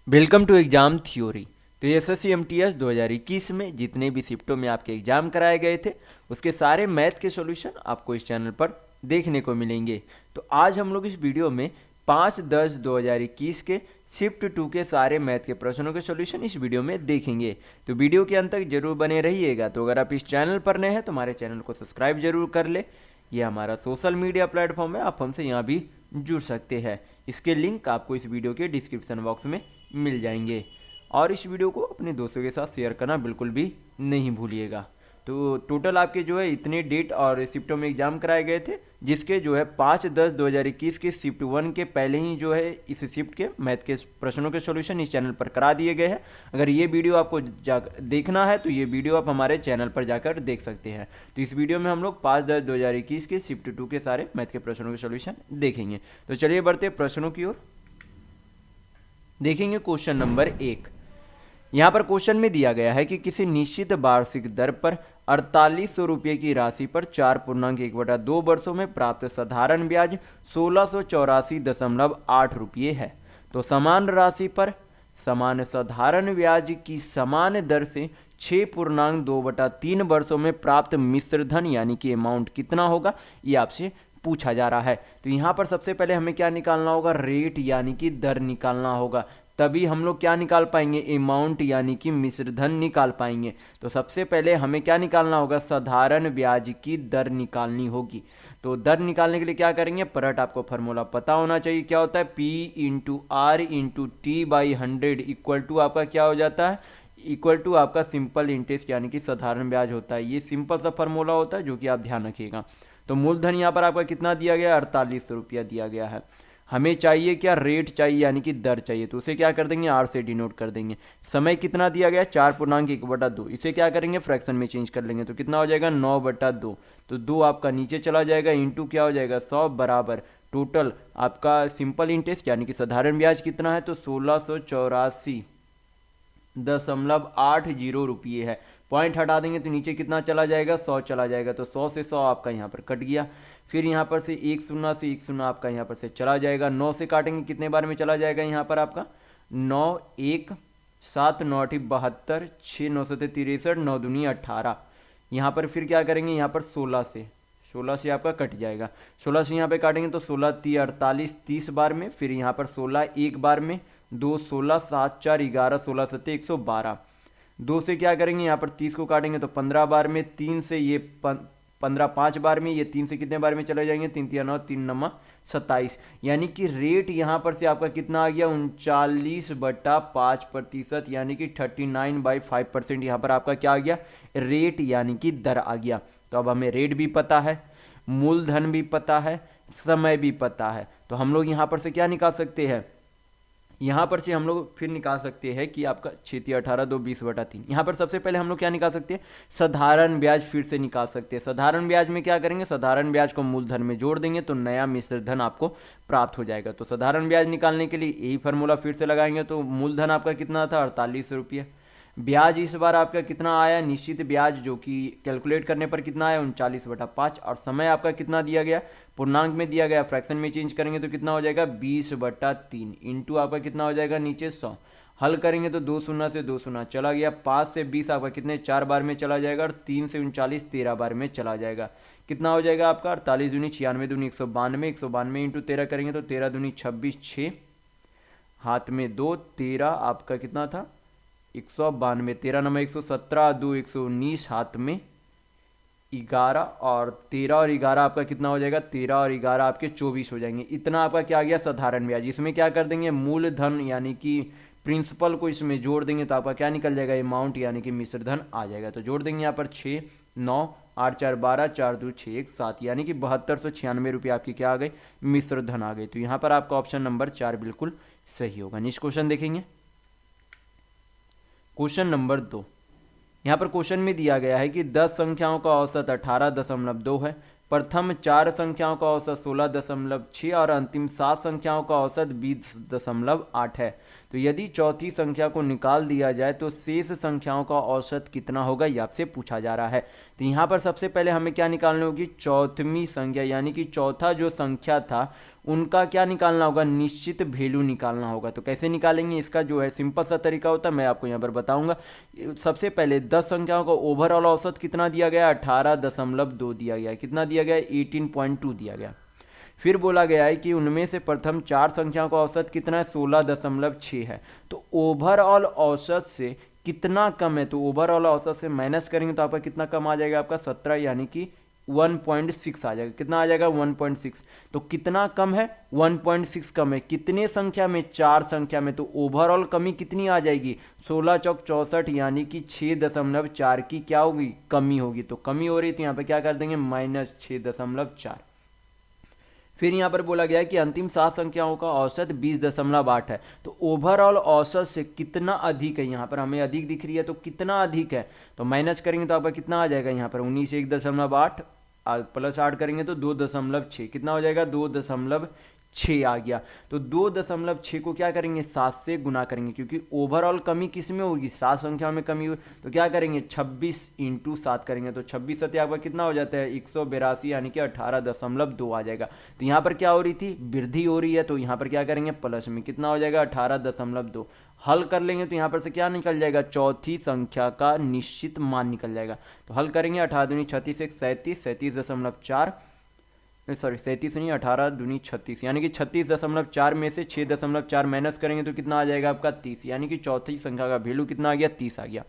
Welcome to exam theory. तो SSC MTS 2021 में जितने भी शिफ्टों में आपके एग्ज़ाम कराए गए थे उसके सारे मैथ के सॉल्यूशन आपको इस चैनल पर देखने को मिलेंगे। तो आज हम लोग इस वीडियो में 5/10/2021 के शिफ्ट 2 के सारे मैथ के प्रश्नों के सॉल्यूशन इस वीडियो में देखेंगे। तो वीडियो के अंत तक जरूर बने रहिएगा। तो अगर आप इस चैनल पर नए हैं तो हमारे चैनल को सब्सक्राइब जरूर कर ले। ये हमारा सोशल मीडिया प्लेटफॉर्म है, आप हमसे यहाँ भी जुड़ सकते हैं। इसके लिंक आपको इस वीडियो के डिस्क्रिप्शन बॉक्स में मिल जाएंगे। और इस वीडियो को अपने दोस्तों के साथ शेयर करना बिल्कुल भी नहीं भूलिएगा। तो टोटल आपके जो है इतने डेट और शिफ्टों में एग्जाम कराए गए थे, जिसके जो है 5/10/2021 के शिफ्ट 1 के पहले ही जो है इस शिफ्ट के मैथ के प्रश्नों के सॉल्यूशन इस चैनल पर करा दिए गए हैं। अगर ये वीडियो आपको देखना है तो ये वीडियो आप हमारे चैनल पर जाकर देख सकते हैं। तो इस वीडियो में हम लोग 5/10/2021 के शिफ्ट 2 के सारे मैथ के प्रश्नों के सॉल्यूशन देखेंगे। तो चलिए बढ़ते प्रश्नों की ओर। देखेंगे क्वेश्चन नंबर 1। यहाँ पर क्वेश्चन में दिया गया है कि किसी निश्चित वार्षिक दर पर 4800 रुपये की राशि पर 4.1/2 वर्षों में प्राप्त साधारण ब्याज 1684.8 रुपये है। तो समान राशि पर समान साधारण ब्याज की समान दर से 6.2/3 वर्षों में प्राप्त मिश्र धन यानी कि अमाउंट कितना होगा, ये आपसे पूछा जा रहा है। तो यहाँ पर सबसे पहले हमें क्या निकालना होगा, रेट यानी कि दर निकालना होगा। तभी हम लोग क्या निकाल पाएंगे, अमाउंट यानी कि मिश्र धन निकाल पाएंगे। तो सबसे पहले हमें क्या निकालना होगा, साधारण ब्याज की दर निकालनी होगी। तो दर निकालने के लिए क्या करेंगे, परट आपको फार्मूला पता होना चाहिए। क्या होता है, P/R/T/100 इक्वल टू आपका क्या हो जाता है, इक्वल टू आपका सिंपल इंटरेस्ट यानी कि साधारण ब्याज होता है। ये सिंपल सा फार्मूला होता है जो कि आप ध्यान रखिएगा। तो मूलधन यहाँ पर आपका कितना दिया गया, 4800 रुपया दिया गया है। हमें चाहिए क्या, रेट चाहिए यानी कि दर चाहिए। तो उसे क्या कर देंगे, आर से डिनोट कर देंगे। समय कितना दिया गया, 4.1/2। इसे क्या करेंगे, फ्रैक्शन में चेंज कर लेंगे। तो कितना हो जाएगा, 9/2। तो 2 आपका नीचे चला जाएगा, इंटू क्या हो जाएगा 100 बराबर टोटल आपका सिंपल इंटरेस्ट यानी कि साधारण ब्याज कितना है, तो 1684.80 रुपये है। पॉइंट हटा देंगे तो नीचे कितना चला जाएगा, 100 चला जाएगा। तो 100 से 100 आपका यहाँ पर कट गया। फिर यहाँ पर से 1 शून्य से 1 शून्य आपका यहाँ पर से चला जाएगा। 9 से काटेंगे कितने बार में चला जाएगा, यहाँ पर आपका 9 1 7 9 8 72 6 9 7 63 9 दूनी 18। यहाँ पर फिर क्या करेंगे, यहाँ पर 16 से आपका कट जाएगा। 16 से यहाँ पे काटेंगे तो 16 3 48 30 बार में। फिर यहाँ पर 16 एक बार में, 2 16 7 4 11 16 7 112। 2 से क्या करेंगे, यहाँ पर 30 को काटेंगे तो 15 बार में। 3 से ये 15 5 बार में। ये 3 से कितने बार में चले जाएंगे, 3 3 9 3 9 27। यानी कि रेट यहाँ पर से आपका कितना आ गया, 39/5%, यानी कि 39/5%। यहाँ पर आपका क्या आ गया, रेट यानी कि दर आ गया। तो अब हमें रेट भी पता है, मूलधन भी पता है, समय भी पता है। तो हम लोग यहाँ पर से क्या निकाल सकते हैं, यहाँ पर से हम लोग फिर निकाल सकते हैं कि आपका 6 18 2 20/3। यहाँ पर सबसे पहले हम लोग क्या निकाल सकते हैं, साधारण ब्याज फिर से निकाल सकते हैं। साधारण ब्याज में क्या करेंगे, साधारण ब्याज को मूलधन में जोड़ देंगे तो नया मिश्र धन आपको प्राप्त हो जाएगा। तो साधारण ब्याज निकालने के लिए यही फार्मूला फिर से लगाएंगे। तो मूलधन आपका कितना था, 4800 रुपये। ब्याज इस बार आपका कितना आया, निश्चित ब्याज जो कि कैलकुलेट करने पर कितना आया, 39/5। और समय आपका कितना दिया गया, पूर्णांक में दिया गया, फ्रैक्शन में चेंज करेंगे तो कितना हो जाएगा, 20/3 इंटू आपका कितना हो जाएगा, नीचे 100। हल करेंगे तो 2 शून्य से 2 शून्य चला गया। 5 से 20 आपका कितने 4 बार में चला जाएगा। और 3 से 39 13 बार में चला जाएगा। कितना हो जाएगा आपका, 48 दूनी 96 दूनी 192। 192 इंटू 13 करेंगे तो 13 दूनी 26, 6 हाथ में 2, 13 आपका कितना था 192। 13 नंबर 117, 2 119 हाथ में 11। और 13 और 11 आपका कितना हो जाएगा, 13 और 11 आपके 24 हो जाएंगे। इतना आपका क्या आ गया, साधारण ब्याज। इसमें क्या कर देंगे, मूलधन यानी कि प्रिंसिपल को इसमें जोड़ देंगे तो आपका क्या निकल जाएगा, अमाउंट यानी कि मिश्र धन आ जाएगा। तो जोड़ देंगे यहाँ पर 6 9 8 4 12 4 2 6 1 7, यानी कि 7296 रुपये आपकी क्या आ गई, मिश्र धन आ गई। तो यहाँ पर आपका ऑप्शन नंबर 4 बिल्कुल सही होगा। नेक्स्ट क्वेश्चन देखेंगे, क्वेश्चन नंबर 2। यहाँ पर क्वेश्चन में दिया गया है कि 10 संख्याओं का औसत 18.2 है, प्रथम 4 संख्याओं का औसत 16.6 और अंतिम 7 संख्याओं का औसत 20.8 है। तो यदि चौथी संख्या को निकाल दिया जाए तो शेष संख्याओं का औसत कितना होगा, ये आपसे पूछा जा रहा है। तो यहाँ पर सबसे पहले हमें क्या निकालनी होगी, चौथवी संख्या यानी कि चौथा जो संख्या था उनका क्या निकालना होगा, निश्चित वैल्यू निकालना होगा। तो कैसे निकालेंगे, इसका जो है सिंपल सा तरीका होता है, मैं आपको यहाँ पर बताऊंगा। सबसे पहले 10 संख्याओं का ओवरऑल औसत कितना दिया गया, 18.2 दिया गया। कितना दिया गया, 18.2 दिया गया। फिर बोला गया है कि उनमें से प्रथम 4 संख्याओं का औसत कितना है, 16.6 है। तो ओवरऑल औसत से कितना कम है, तो ओवरऑल औसत से माइनस करेंगे तो आपका कितना कम आ जाएगा, आपका 17, यानी कि 1.6 आ जाएगा। कितना आ जाएगा, 1.6। तो कितना कम है, 1.6 कम है। कितने संख्या में, 4 संख्या में। तो ओवरऑल कमी कितनी आ जाएगी, 16 चौक 64, यानी कि 6.4 की क्या होगी, कमी होगी। तो कमी हो रही थी, यहाँ पे क्या कर देंगे, -6.4। फिर यहाँ पर बोला गया है कि अंतिम 7 संख्याओं का औसत 20.8 है। तो ओवरऑल औसत से कितना अधिक है, यहाँ पर हमें अधिक दिख रही है, तो कितना अधिक है, तो माइनस करेंगे तो आपका कितना आ जाएगा, यहाँ पर 19 1.8 प्लस 8 करेंगे तो 2.6, कितना हो जाएगा, 2.6 आ गया। तो 2.6 को क्या करेंगे, 7 से गुना करेंगे, क्योंकि ओवरऑल कमी किस में होगी, 7 संख्या में कमी हुई। तो क्या करेंगे, 26 × 7 करेंगे, तो 26 सत्या आपका कितना हो जाता है, 182, यानी कि 18.2 आ जाएगा। तो यहाँ पर क्या हो रही थी, वृद्धि हो रही है, तो यहाँ पर क्या करेंगे, प्लस में कितना हो जाएगा, 18.2। हल कर लेंगे तो यहाँ पर से क्या निकल जाएगा, चौथी संख्या का निश्चित मान निकल जाएगा। तो हल करेंगे, 18 दूनी 36, 37, 37.4, सॉरी 37 नहीं, 18 दूनी 36, यानी कि 36.4 में से 6.4 माइनस करेंगे तो कितना आ जाएगा आपका 30, यानी कि चौथी संख्या का वैल्यू कितना आ गया, 30 आ गया।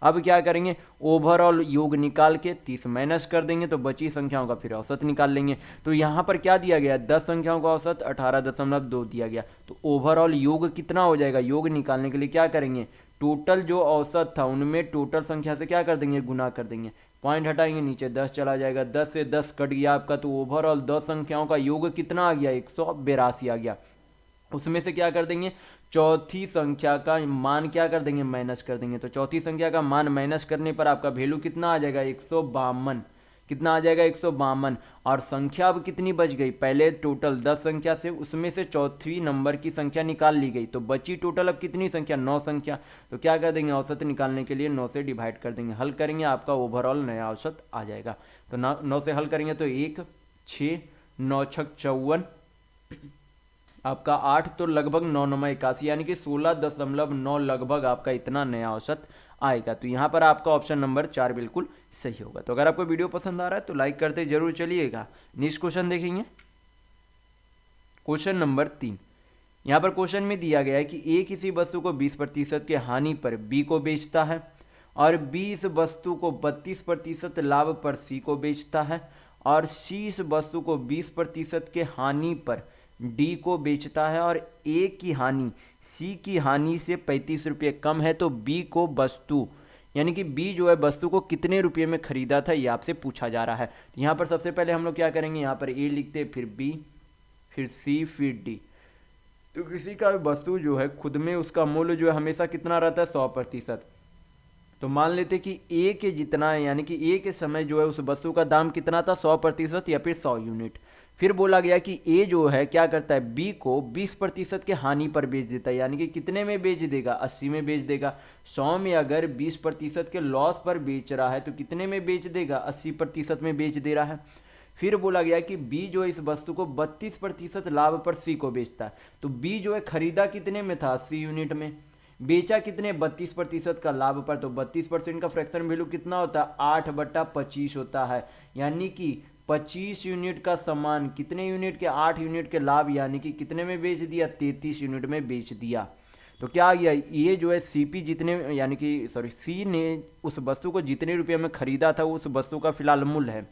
अब क्या करेंगे, ओवरऑल योग निकाल के 30 माइनस कर देंगे तो बची संख्याओं का फिर औसत निकाल लेंगे। तो यहाँ पर क्या दिया गया, 10 संख्याओं का औसत 18.2 दिया गया। तो ओवरऑल योग कितना हो जाएगा, योग निकालने के लिए क्या करेंगे, टोटल जो औसत था उनमें टोटल संख्या से क्या कर देंगे, गुना कर देंगे। पॉइंट हटाएंगे, नीचे 10 चला जाएगा, 10 से 10 कट गया आपका। तो ओवरऑल 10 संख्याओं का योग कितना आ गया, 182 आ गया। उसमें से क्या कर देंगे, चौथी संख्या का मान क्या कर देंगे, माइनस कर देंगे। तो चौथी संख्या का मान माइनस करने पर आपका वैल्यू कितना आ जाएगा, 152। कितना आ जाएगा, 152। और संख्या अब कितनी बच गई, पहले टोटल 10 संख्या से उसमें से चौथी नंबर की संख्या निकाल ली गई, तो बची टोटल अब कितनी संख्या, 9 संख्या। तो क्या कर देंगे, औसत निकालने के लिए 9 से डिवाइड कर देंगे, हल करेंगे, आपका ओवरऑल नया औसत आ जाएगा। तो 9 से हल करेंगे तो 1 6 9 6 54, आपका 8, तो लगभग 9 9 81, यानी कि 16.9 लगभग आपका इतना नया औसत आएगा। तो यहाँ पर आपका ऑप्शन नंबर 4 बिल्कुल सही होगा। तो अगर आपको वीडियो पसंद आ रहा है तो लाइक करते जरूर चलिएगा। नेक्स्ट क्वेश्चन देखेंगे, क्वेश्चन नंबर 3। यहाँ पर क्वेश्चन में दिया गया है कि ए किसी वस्तु को 20% के हानि पर बी को बेचता है और बी इस वस्तु को 32% लाभ पर सी को बेचता है और सी इस वस्तु को 20% के हानि पर डी को बेचता है और ए की हानि सी की हानि से 35 रुपये कम है। तो बी को वस्तु, यानी कि बी जो है वस्तु को कितने रुपये में खरीदा था, ये आपसे पूछा जा रहा है। तो यहाँ पर सबसे पहले हम लोग क्या करेंगे, यहाँ पर ए लिखते, फिर बी, फिर सी, फिर डी। तो किसी का वस्तु जो है खुद में उसका मूल्य जो है हमेशा कितना रहता है, 100%। तो मान लेते कि ए के जितना है, यानी कि ए के समय जो है उस वस्तु का दाम कितना था, 100% या फिर 100 यूनिट। फिर बोला गया कि ए जो है क्या करता है, बी को 20% के हानि पर बेच देता है, यानी कि कितने में बेच देगा, 80 में बेच देगा। 100 में अगर 20% के लॉस पर बेच रहा है तो कितने में बेच देगा, 80% में बेच दे रहा है। फिर बोला गया कि बी जो है इस वस्तु को 32% लाभ पर सी को बेचता है। तो बी जो है खरीदा कितने में था, 80 यूनिट में, बेचा कितने, 32% का लाभ पर। तो 32% का फ्रैक्शन वैल्यू कितना होता है, 8/25 होता है, यानी कि 25 यूनिट का सामान कितने यूनिट के, 8 यूनिट के लाभ, यानी कि कितने में बेच दिया, 33 यूनिट में बेच दिया। तो क्या आ गया, ये जो है सीपी जितने, यानी कि सॉरी सी ने उस वस्तु को जितने रुपये में खरीदा था उस वस्तु का फिलहाल मूल्य है।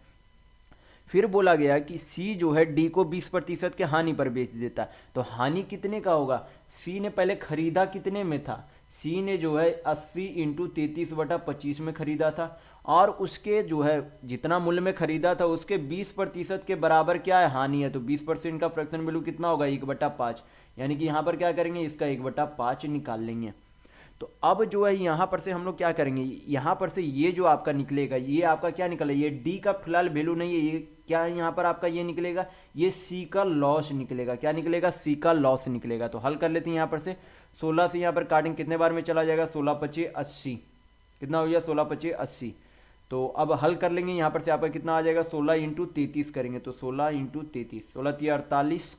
फिर बोला गया कि सी जो है डी को 20% के हानि पर बेच देता है। तो हानि कितने का होगा, सी ने पहले खरीदा कितने में था, सी ने जो है 80 × 33/25 में खरीदा था और उसके जो है जितना मूल्य में खरीदा था उसके 20% के बराबर क्या है, हानि है। तो 20% का फ्रैक्शन वैल्यू कितना होगा, 1/5, यानी कि यहाँ पर क्या करेंगे, इसका 1/5 निकाल लेंगे। तो अब जो है यहाँ पर से हम लोग क्या करेंगे, यहाँ पर से ये जो आपका निकलेगा, ये आपका क्या निकला, ये डी का फिलहाल वैल्यू नहीं है, ये क्या है यहाँ पर आपका ये निकलेगा, ये सी का लॉस निकलेगा। क्या निकलेगा, सी का लॉस निकलेगा। तो हल कर लेते हैं यहाँ पर से, 16 से यहाँ पर काटेंगे, कितने बार में चला जाएगा, 16×5 = 80, कितना हो गया, 16×5 = 80। तो अब हल कर लेंगे, यहाँ पर से आपका कितना आ जाएगा, 16 × 33 करेंगे, तो 16 × 33, 16 × 48,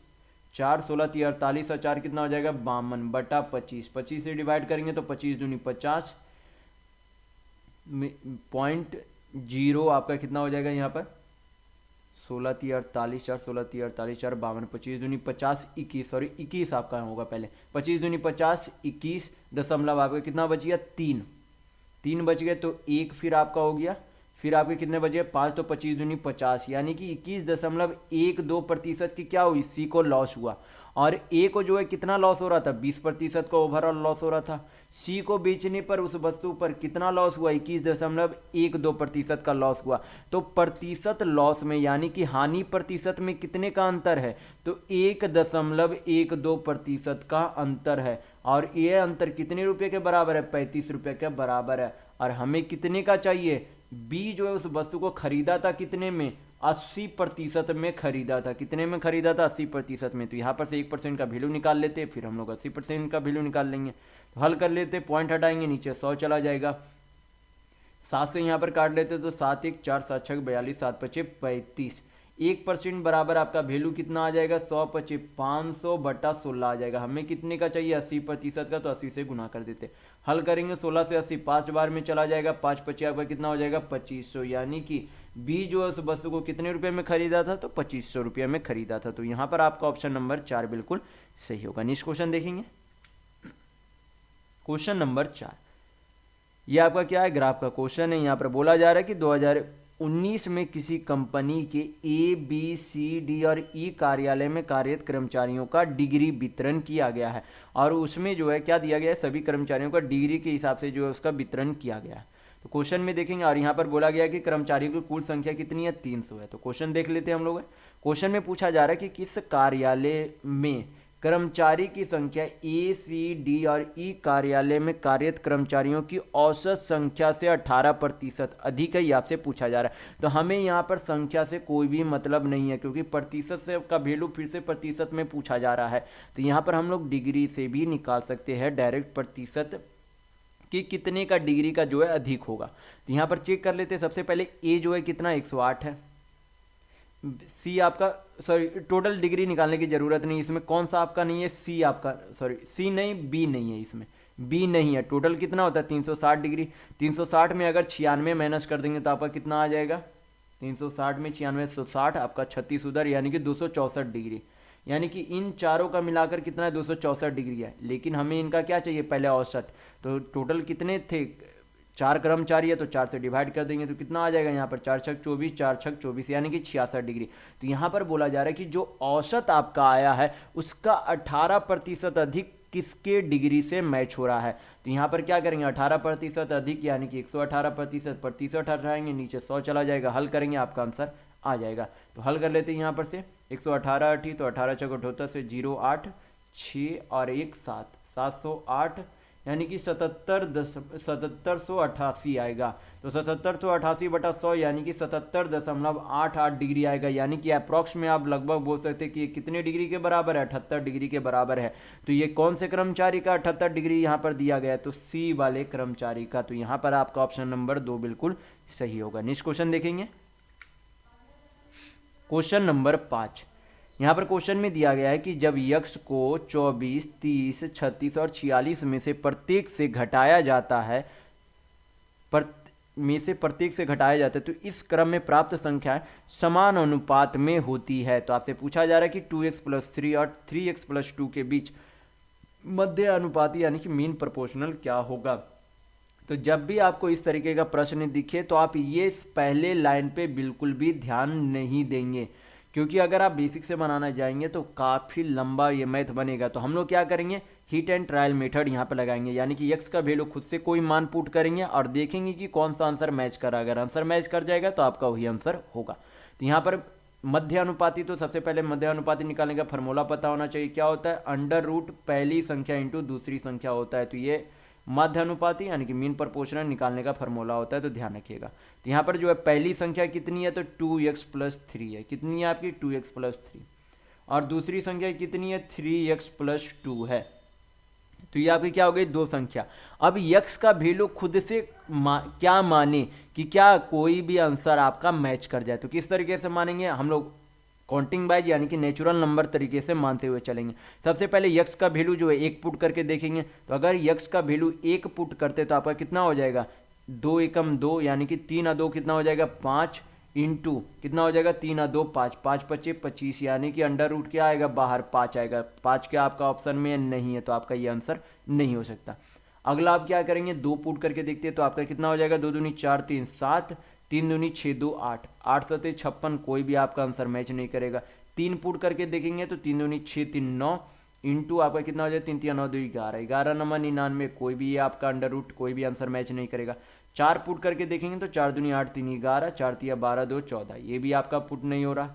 4 16 3 48 और 4 कितना हो जाएगा 52 बटा 25, 25 से डिवाइड करेंगे तो 25 दूनी 50 .0 आपका कितना हो जाएगा यहाँ पर 16 3 48 4 16 3 48 4 52 25 दूनी 50 21 सॉरी 21 आपका होगा पहले 25 दूनी 50 21 दशमलव आपका कितना बच गया 3 बच गए तो 1 फिर आपका हो गया, फिर आपके कितने बचे 5 तो 25 दूनी 50 यानी कि 21.12% की क्या हुई सी को लॉस हुआ। और ए को जो है कितना लॉस हो रहा था 20% का ओवरऑल लॉस हो रहा था। सी को बेचने पर उस वस्तु पर कितना लॉस हुआ 21.12% का लॉस हुआ। तो प्रतिशत लॉस में यानी कि हानि प्रतिशत में कितने का अंतर है तो 1.12% का अंतर है। और ये अंतर कितने रुपए के बराबर है 35 रुपए के बराबर है। और हमें कितने का चाहिए बी जो है उस वस्तु को खरीदा था कितने में 80% में खरीदा था। कितने में खरीदा था 80% में। तो यहाँ पर से 1% का वैल्यू निकाल लेते फिर हम लोग 80% का वैल्यू निकाल लेंगे। तो हल कर लेते पॉइंट हटाएंगे नीचे 100 चला जाएगा। 7 से यहाँ पर काट लेते तो 7 1 4 7 6 42 7 5 35 1% बराबर आपका वैल्यू कितना आ जाएगा 100 25 500 बटा 16 आ जाएगा। हमें कितने का चाहिए 80% का तो 80 से गुना कर देते। हल करेंगे 16 से 80 5 बार में चला जाएगा 5 25 आपका कितना हो जाएगा 2500 यानी कि बी जो है उस वस्तु को कितने रुपए में खरीदा था तो 2500 रुपये में खरीदा था। तो यहाँ पर आपका ऑप्शन नंबर 4 बिल्कुल सही होगा। नेक्स्ट क्वेश्चन देखेंगे क्वेश्चन नंबर 4। ये आपका क्या है ग्राफ का क्वेश्चन है। यहाँ पर बोला जा रहा है कि 2019 में किसी कंपनी के ए बी सी डी और ई कार्यालय में कार्यरत कर्मचारियों का डिग्री वितरण किया गया है। और उसमें जो है क्या दिया गया है सभी कर्मचारियों का डिग्री के हिसाब से जो है उसका वितरण किया गया है। तो क्वेश्चन में देखेंगे और यहाँ पर बोला गया कि कर्मचारियों की कुल संख्या कितनी है 300 है। तो क्वेश्चन देख लेते हैं हम लोग। क्वेश्चन में पूछा जा रहा है कि किस कार्यालय में कर्मचारी की संख्या ए सी डी और ई कार्यालय में कार्यरत कर्मचारियों की औसत संख्या से 18% अधिक है, ये आपसे पूछा जा रहा है। तो हमें यहाँ पर संख्या से कोई भी मतलब नहीं है क्योंकि प्रतिशत से का वैल्यू फिर से प्रतिशत में पूछा जा रहा है। तो यहाँ पर हम लोग डिग्री से भी निकाल सकते हैं डायरेक्ट प्रतिशत कि कितने का डिग्री का जो है अधिक होगा। तो यहाँ पर चेक कर लेते हैं। सबसे पहले ए जो है कितना 108 है, सी आपका सॉरी टोटल डिग्री निकालने की जरूरत नहीं इसमें। कौन सा आपका नहीं है सी आपका सॉरी सी नहीं बी नहीं है, इसमें बी नहीं है। टोटल कितना होता है 360 डिग्री। 360 में अगर 96 माइनस कर देंगे तो आपका कितना आ जाएगा 360 में 96 160 आपका 36 उधर यानी कि 264 डिग्री। यानी कि इन चारों का मिलाकर कितना है 264 डिग्री है। लेकिन हमें इनका क्या चाहिए पहले औसत। तो टोटल कितने थे 4 कर्मचारी है तो 4 से डिवाइड कर देंगे तो कितना आ जाएगा यहाँ पर 4 छक 24 4 छक 24 यानी कि 66 डिग्री। तो यहाँ पर बोला जा रहा है कि जो औसत आपका आया है उसका 18% अधिक किसके डिग्री से मैच हो रहा है। तो यहाँ पर क्या करेंगे 18% अधिक यानी कि 118% प्रतिशत हटाएंगे नीचे 100 चला जाएगा। हल करेंगे आपका आंसर आ जाएगा। तो हल कर लेते हैं यहाँ पर से 118 अठी तो 18 छक 78 से 0 8 6 और 1 7 708 यानी कि 7788 आएगा। तो 7788 बटा 100 यानी कि 77.88 डिग्री आएगा। यानी कि अप्रॉक्स में आप लगभग बोल सकते हैं कि ये कितने डिग्री के बराबर है 78 डिग्री के बराबर है। तो ये कौन से कर्मचारी का 78 डिग्री यहाँ पर दिया गया है तो सी वाले कर्मचारी का। तो यहाँ पर आपका ऑप्शन नंबर 2 बिल्कुल सही होगा। नेक्स्ट क्वेश्चन देखेंगे क्वेश्चन नंबर 5। यहाँ पर क्वेश्चन में दिया गया है कि जब यक्स को 24 30 36 और 46 में से प्रत्येक से घटाया जाता है तो इस क्रम में प्राप्त संख्याएं समान अनुपात में होती है। तो आपसे पूछा जा रहा है कि 2x + 3 और 3x + 2 के बीच मध्य अनुपाती यानी कि मीन प्रोपोर्शनल क्या होगा। तो जब भी आपको इस तरीके का प्रश्न दिखे तो आप ये पहले लाइन पे बिल्कुल भी ध्यान नहीं देंगे क्योंकि अगर आप बेसिक से बनाना जाएंगे तो काफ़ी लंबा ये मैथ बनेगा। तो हम लोग क्या करेंगे हिट एंड ट्रायल मेथड यहाँ पे लगाएंगे यानी कि x का वैल्यू खुद से कोई मान पुट करेंगे और देखेंगे कि कौन सा आंसर मैच कर रहा है। अगर आंसर मैच कर जाएगा तो आपका वही आंसर होगा। तो यहाँ पर मध्य अनुपाती तो सबसे पहले मध्य अनुपाती निकालने का फॉर्मूला पता होना चाहिए। क्या होता है √ पहली संख्या इंटू दूसरी संख्या होता है। तो ये मध्य अनुपाती यानी कि मीन प्रोपोर्शनल निकालने का फॉर्मूला होता है। तो ध्यान रखिएगा। तो यहाँ पर जो है पहली संख्या कितनी है तो 2x + 3 है। कितनी है आपकी 2x + 3 और दूसरी संख्या कितनी है 3x + 2 है। तो ये आपकी क्या हो गई दो संख्या। अब x का वैल्यू खुद से क्या माने कि क्या कोई भी आंसर आपका मैच कर जाए। तो किस तरीके से मानेंगे हम लोग काउंटिंग वाइज यानी कि नेचुरल नंबर तरीके से मानते हुए चलेंगे। सबसे पहले यक्स का वैल्यू जो है 1 पुट करके देखेंगे। तो अगर यक्स का वैल्यू 1 पुट करते तो आपका कितना हो जाएगा, 2 एकम 2 यानी कि 3 और 2 कितना हो जाएगा 5 इंटू कितना हो जाएगा 3 और 2 5, 5 पच्चे 25 यानी कि अंडर रूट क्या आएगा बाहर 5 आएगा। 5 क्या आपका ऑप्शन में नहीं है तो आपका ये आंसर नहीं हो सकता। अगला आप क्या करेंगे, 2 पुट करके देखते हैं तो आपका कितना हो जाएगा, 2 दूनी 4 3 7, 3 दूनी 6 2 8, 8 सते 56, कोई भी आपका आंसर मैच नहीं करेगा। 3 पुट करके देखेंगे तो 3 दूनी 6 3 9 इंटू आपका कितना हो जाएगा 3 3 9 2 11, 11 नंबर 99, कोई भी ये आपका अंडर रूट कोई भी आंसर मैच नहीं करेगा। 4 पुट करके देखेंगे तो 4 दूनी 8 3 11, 4 तिया 12 2 14, ये भी आपका पुट नहीं हो रहा।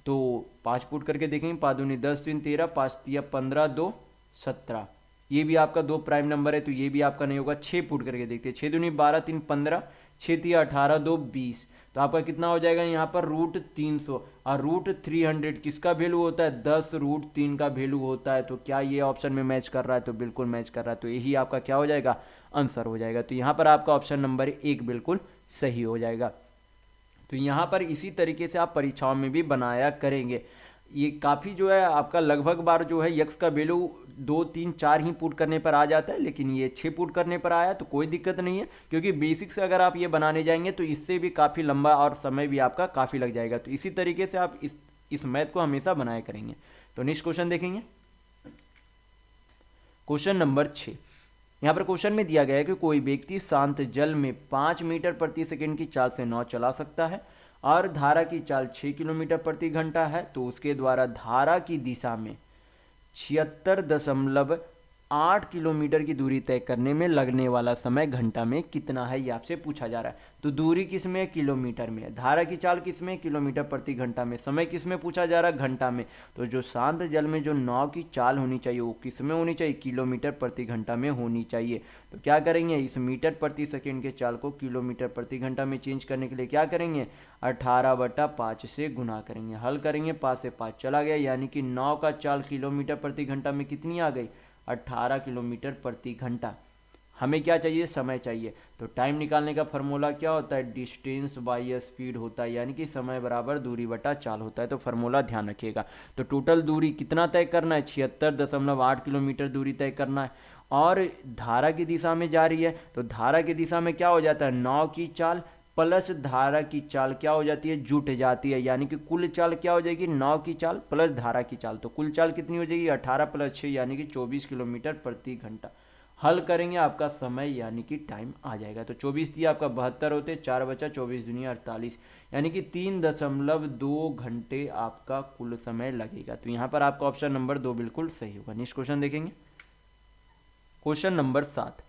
तो 5 पुट करके देखेंगे, 5 दूनी 10 3 13, 5 तिया 15 2 17, ये भी आपका 2 प्राइम नंबर है तो ये भी आपका नहीं होगा। 6 पुट करके देखते हैं, 6 दूनी 12 3 15, 6 तिया 18 2 20, तो आपका कितना हो जाएगा यहाँ पर रूट 300 और रूट 300 किसका वैल्यू होता है, 10 रूट 3 का वैल्यू होता है। तो क्या ये ऑप्शन में मैच कर रहा है, तो बिल्कुल मैच कर रहा है, तो यही आपका क्या हो जाएगा आंसर हो जाएगा। तो यहाँ पर आपका ऑप्शन नंबर 1 बिल्कुल सही हो जाएगा। तो यहाँ पर इसी तरीके से आप परीक्षाओं में भी बनाया करेंगे। ये काफ़ी जो है आपका लगभग बार जो है यक्स का वैल्यू 2 3 4 ही पुट करने पर आ जाता है, लेकिन ये 6 पुट करने पर आया तो कोई दिक्कत नहीं है, क्योंकि बेसिक से अगर आप ये बनाने जाएंगे तो इससे भी काफ़ी लंबा और समय भी आपका काफ़ी लग जाएगा। तो इसी तरीके से आप इस मैथ को हमेशा बनाया करेंगे। तो नेक्स्ट क्वेश्चन देखेंगे, क्वेश्चन नंबर 6। यहाँ पर क्वेश्चन में दिया गया है कि कोई व्यक्ति शांत जल में 5 मीटर प्रति सेकंड की चाल से नाव चला सकता है और धारा की चाल 6 किलोमीटर प्रति घंटा है, तो उसके द्वारा धारा की दिशा में 76.8 किलोमीटर की दूरी तय करने में लगने वाला समय घंटा में कितना है, ये आपसे पूछा जा रहा है। तो दूरी किस में, किलोमीटर में, धारा की चाल किस में, किलोमीटर प्रति घंटा में, समय किस में पूछा जा रहा है, घंटा में। तो जो शांत जल में जो नाव की चाल होनी चाहिए वो किस में होनी चाहिए, किलोमीटर प्रति घंटा में होनी चाहिए। तो क्या करेंगे, इस मीटर प्रति सेकेंड के चाल को किलोमीटर प्रति घंटा में चेंज करने के लिए क्या करेंगे, 18/5 से गुना करेंगे। हल करेंगे, 5 से 5 चला गया, यानी कि नाव का चाल किलोमीटर प्रति घंटा में कितनी आ गई, 18 किलोमीटर प्रति घंटा। हमें क्या चाहिए, समय चाहिए। तो टाइम निकालने का फार्मूला क्या होता है, डिस्टेंस बाय स्पीड होता है, यानी कि समय बराबर दूरी बटा चाल होता है। तो फार्मूला ध्यान रखिएगा। तो टोटल दूरी कितना तय करना है, 76.8 किलोमीटर दूरी तय करना है, और धारा की दिशा में जा रही है। तो धारा की दिशा में क्या हो जाता है, नाव की चाल प्लस धारा की चाल क्या हो जाती है, जुट जाती है, यानी कि कुल चाल क्या हो जाएगी, नाव की चाल प्लस धारा की चाल। तो कुल चाल कितनी हो जाएगी, 18 + 6 यानी कि 24 किलोमीटर प्रति घंटा। हल करेंगे, आपका समय यानी कि टाइम आ जाएगा। तो 24 दिया आपका 72 होते, 4 बचा 24 दूनी 48, यानी कि 3.2 घंटे आपका कुल समय लगेगा। तो यहाँ पर आपका ऑप्शन नंबर 2 बिल्कुल सही होगा। नेक्स्ट क्वेश्चन देखेंगे, क्वेश्चन नंबर 7।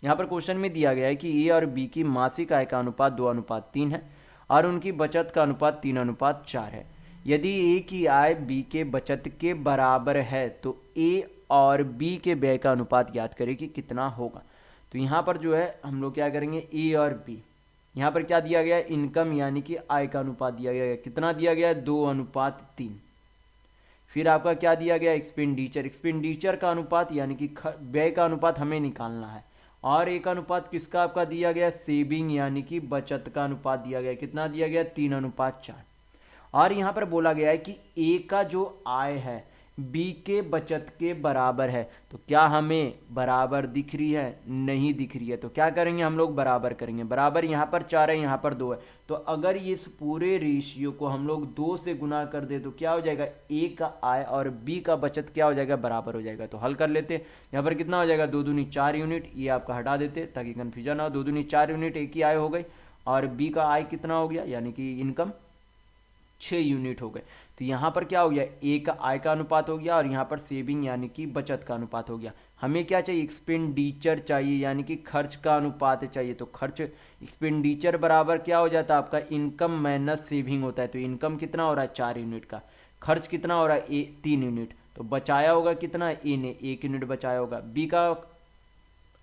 यहाँ पर क्वेश्चन में दिया गया है कि ए और बी की मासिक आय का अनुपात 2:3 है और उनकी बचत का अनुपात 3:4 है। यदि ए की आय बी के बचत के बराबर है तो ए और बी के व्यय का अनुपात ज्ञात करें कि कितना होगा। तो यहाँ पर जो है हम लोग क्या करेंगे, ए और बी, यहाँ पर क्या दिया गया है, इनकम यानी कि आय का अनुपात दिया गया है, कितना दिया गया है, 2:3। फिर आपका क्या दिया गया, एक्सपेंडिचर, एक्सपेंडिचर का अनुपात यानी कि व्यय का अनुपात हमें निकालना है, और एक अनुपात किसका आपका दिया गया, सेविंग यानी कि बचत का अनुपात दिया गया, कितना दिया गया, 3:4। और यहाँ पर बोला गया है कि ए का जो आय है बी के बचत के बराबर है। तो क्या हमें बराबर दिख रही है, नहीं दिख रही है, तो क्या करेंगे हम लोग, बराबर करेंगे। बराबर यहाँ पर 4 है, यहाँ पर 2 है, तो अगर इस पूरे रेशियो को हम लोग 2 से गुना कर दे तो क्या हो जाएगा, ए का आय और बी का बचत क्या हो जाएगा, बराबर हो जाएगा। तो हल कर लेते, यहाँ पर कितना हो जाएगा, 2 दूनी 4 यूनिट, ये आपका हटा देते ताकि कन्फ्यूजन ना हो। 2 दूनी 4 यूनिट ए की आय हो गई और बी का आय कितना हो गया, यानी कि इनकम 6 यूनिट हो गए। तो यहाँ पर क्या हो गया, ए का आय का अनुपात हो गया और यहाँ पर सेविंग यानी कि बचत का अनुपात हो गया। हमें क्या चाहिए, एक्सपेंडिचर चाहिए, यानी कि खर्च का अनुपात चाहिए। तो खर्च एक्सपेंडिचर बराबर क्या हो जाता है आपका, इनकम माइनस सेविंग होता है। तो इनकम कितना हो रहा है, 4 यूनिट का, खर्च कितना हो रहा है, 3 यूनिट, तो बचाया होगा कितना, ए ने 1 यूनिट बचाया होगा। बी का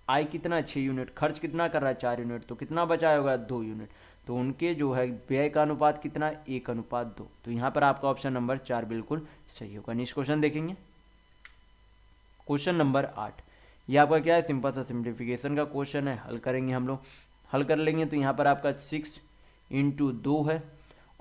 आय कितना, 6 यूनिट, खर्च कितना कर रहा है, 4 यूनिट, तो कितना बचाया होगा, 2 यूनिट। तो उनके जो है व्यय का अनुपात कितना, 1:2। तो यहाँ पर आपका ऑप्शन नंबर 4 बिल्कुल सही होगा। नेक्स्ट क्वेश्चन देखेंगे, क्वेश्चन नंबर 8। ये आपका क्या है, सिंपल सा सिंप्लीफिकेशन का क्वेश्चन है, हल करेंगे हम लोग। हल कर लेंगे तो यहाँ पर आपका 6 × 2 है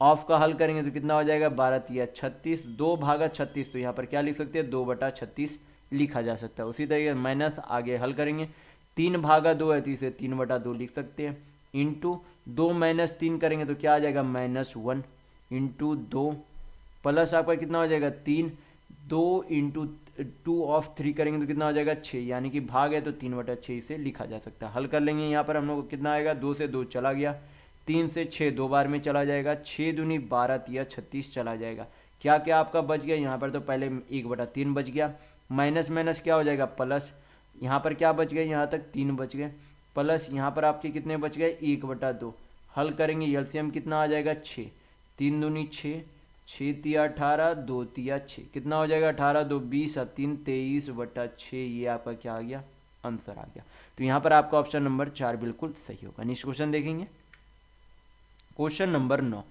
ऑफ का हल करेंगे तो कितना हो जाएगा 12×36, 2/36, तो यहाँ पर क्या लिख सकते हैं 2/36 लिखा जा सकता है। उसी तरीके माइनस आगे हल करेंगे 3/2 है तो इसे 3/2 लिख सकते हैं, इंटू 2 - 3 करेंगे तो क्या आ जाएगा -1 इंटू 2 प्लस आपका कितना हो जाएगा 3, 2 इंटू 2/3 करेंगे तो कितना हो जाएगा 6, यानी कि भाग है तो 3/6 इसे लिखा जा सकता है। हल कर लेंगे यहाँ पर हम लोग को कितना आएगा 2 से 2 चला गया, 3 से 6 2 बार में चला जाएगा, 6 दूनी 12 तिया 36 चला जाएगा। क्या क्या आपका बच गया यहाँ पर, तो पहले 1/3 बच गया, माइनस माइनस क्या हो जाएगा प्लस, यहाँ पर क्या बच गए यहाँ तक 3 बच गए, प्लस यहाँ पर आपके कितने बच गए 1/2। हल करेंगे एलसीएम कितना आ जाएगा 6, 3 दूनी 6, 6 तिया 18, 2 तिया 6, कितना हो जाएगा 18 2 20 और 3 23/6, ये आपका क्या आ गया आंसर आ गया। तो यहाँ पर आपका ऑप्शन नंबर 4 बिल्कुल सही होगा। नेक्स्ट क्वेश्चन देखेंगे, क्वेश्चन नंबर 9।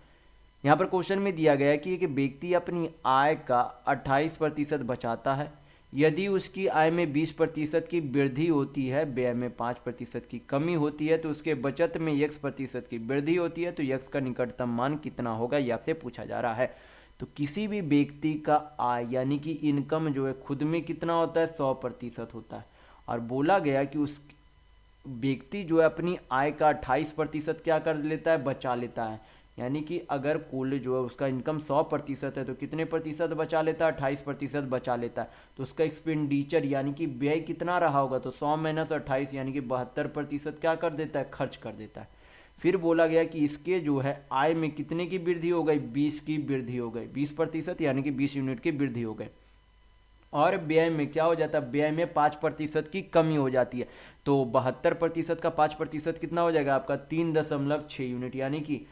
यहाँ पर क्वेश्चन में दिया गया है कि एक व्यक्ति अपनी आय का 28% बचाता है, यदि उसकी आय में 20% की वृद्धि होती है, व्यय में 5% की कमी होती है, तो उसके बचत में x% की वृद्धि होती है, तो x का निकटतम मान कितना होगा, ये आपसे पूछा जा रहा है। तो किसी भी व्यक्ति का आय यानी कि इनकम जो है खुद में कितना होता है 100% होता है, और बोला गया कि उस व्यक्ति जो है अपनी आय का 28% क्या कर लेता है बचा लेता है, यानी कि अगर कुल जो है उसका इनकम 100% है तो कितने प्रतिशत बचा लेता है 28% बचा लेता है, तो उसका एक्सपेंडिचर यानी कि व्यय कितना रहा होगा, तो 100 - 28 यानी कि 72% क्या कर देता है खर्च कर देता है। फिर बोला गया कि इसके जो है आय में कितने की वृद्धि हो गई 20 की वृद्धि हो गई, 20% यानी कि 20 यूनिट की वृद्धि हो गई, और व्यय में क्या हो जाता है व्यय में 5% की कमी हो जाती है, तो 72% का 5% कितना हो जाएगा आपका 3.6 यूनिट, यानी कि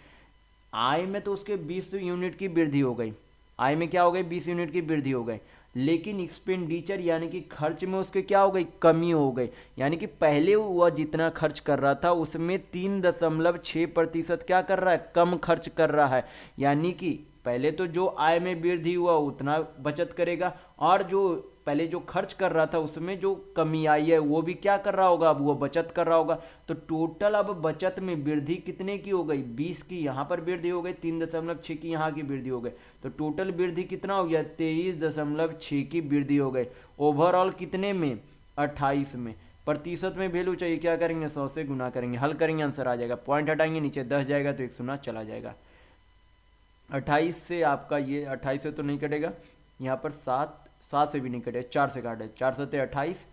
आय में तो उसके 20 यूनिट की वृद्धि हो गई, आय में क्या हो गई 20 यूनिट की वृद्धि हो गई, लेकिन एक्सपेंडिचर यानी कि खर्च में उसके क्या हो गई कमी हो गई, यानी कि पहले वह जितना खर्च कर रहा था उसमें 3.6% क्या कर रहा है कम खर्च कर रहा है, यानी कि पहले तो जो आय में वृद्धि हुआ उतना बचत करेगा, और जो पहले जो खर्च कर रहा था उसमें जो कमी आई है वो भी क्या कर रहा होगा अब वो बचत कर रहा होगा, तो टोटल अब बचत में वृद्धि कितने की हो गई 20 की, यहाँ पर वृद्धि हो गई 3.6 की यहाँ की वृद्धि हो गई, तो टोटल वृद्धि कितना हो गया 23.6 की वृद्धि हो गई, ओवरऑल कितने में 28 में, प्रतिशत में वैल्यू चाहिए क्या करेंगे 100 से गुना करेंगे, हल करेंगे आंसर आ जाएगा, पॉइंट हटाएंगे नीचे 10 जाएगा तो 109 चला जाएगा। 28 से आपका ये 28 से तो नहीं कटेगा, यहाँ पर 7 से भी नहीं कटेगा, 4 से काटे, 4 7 28,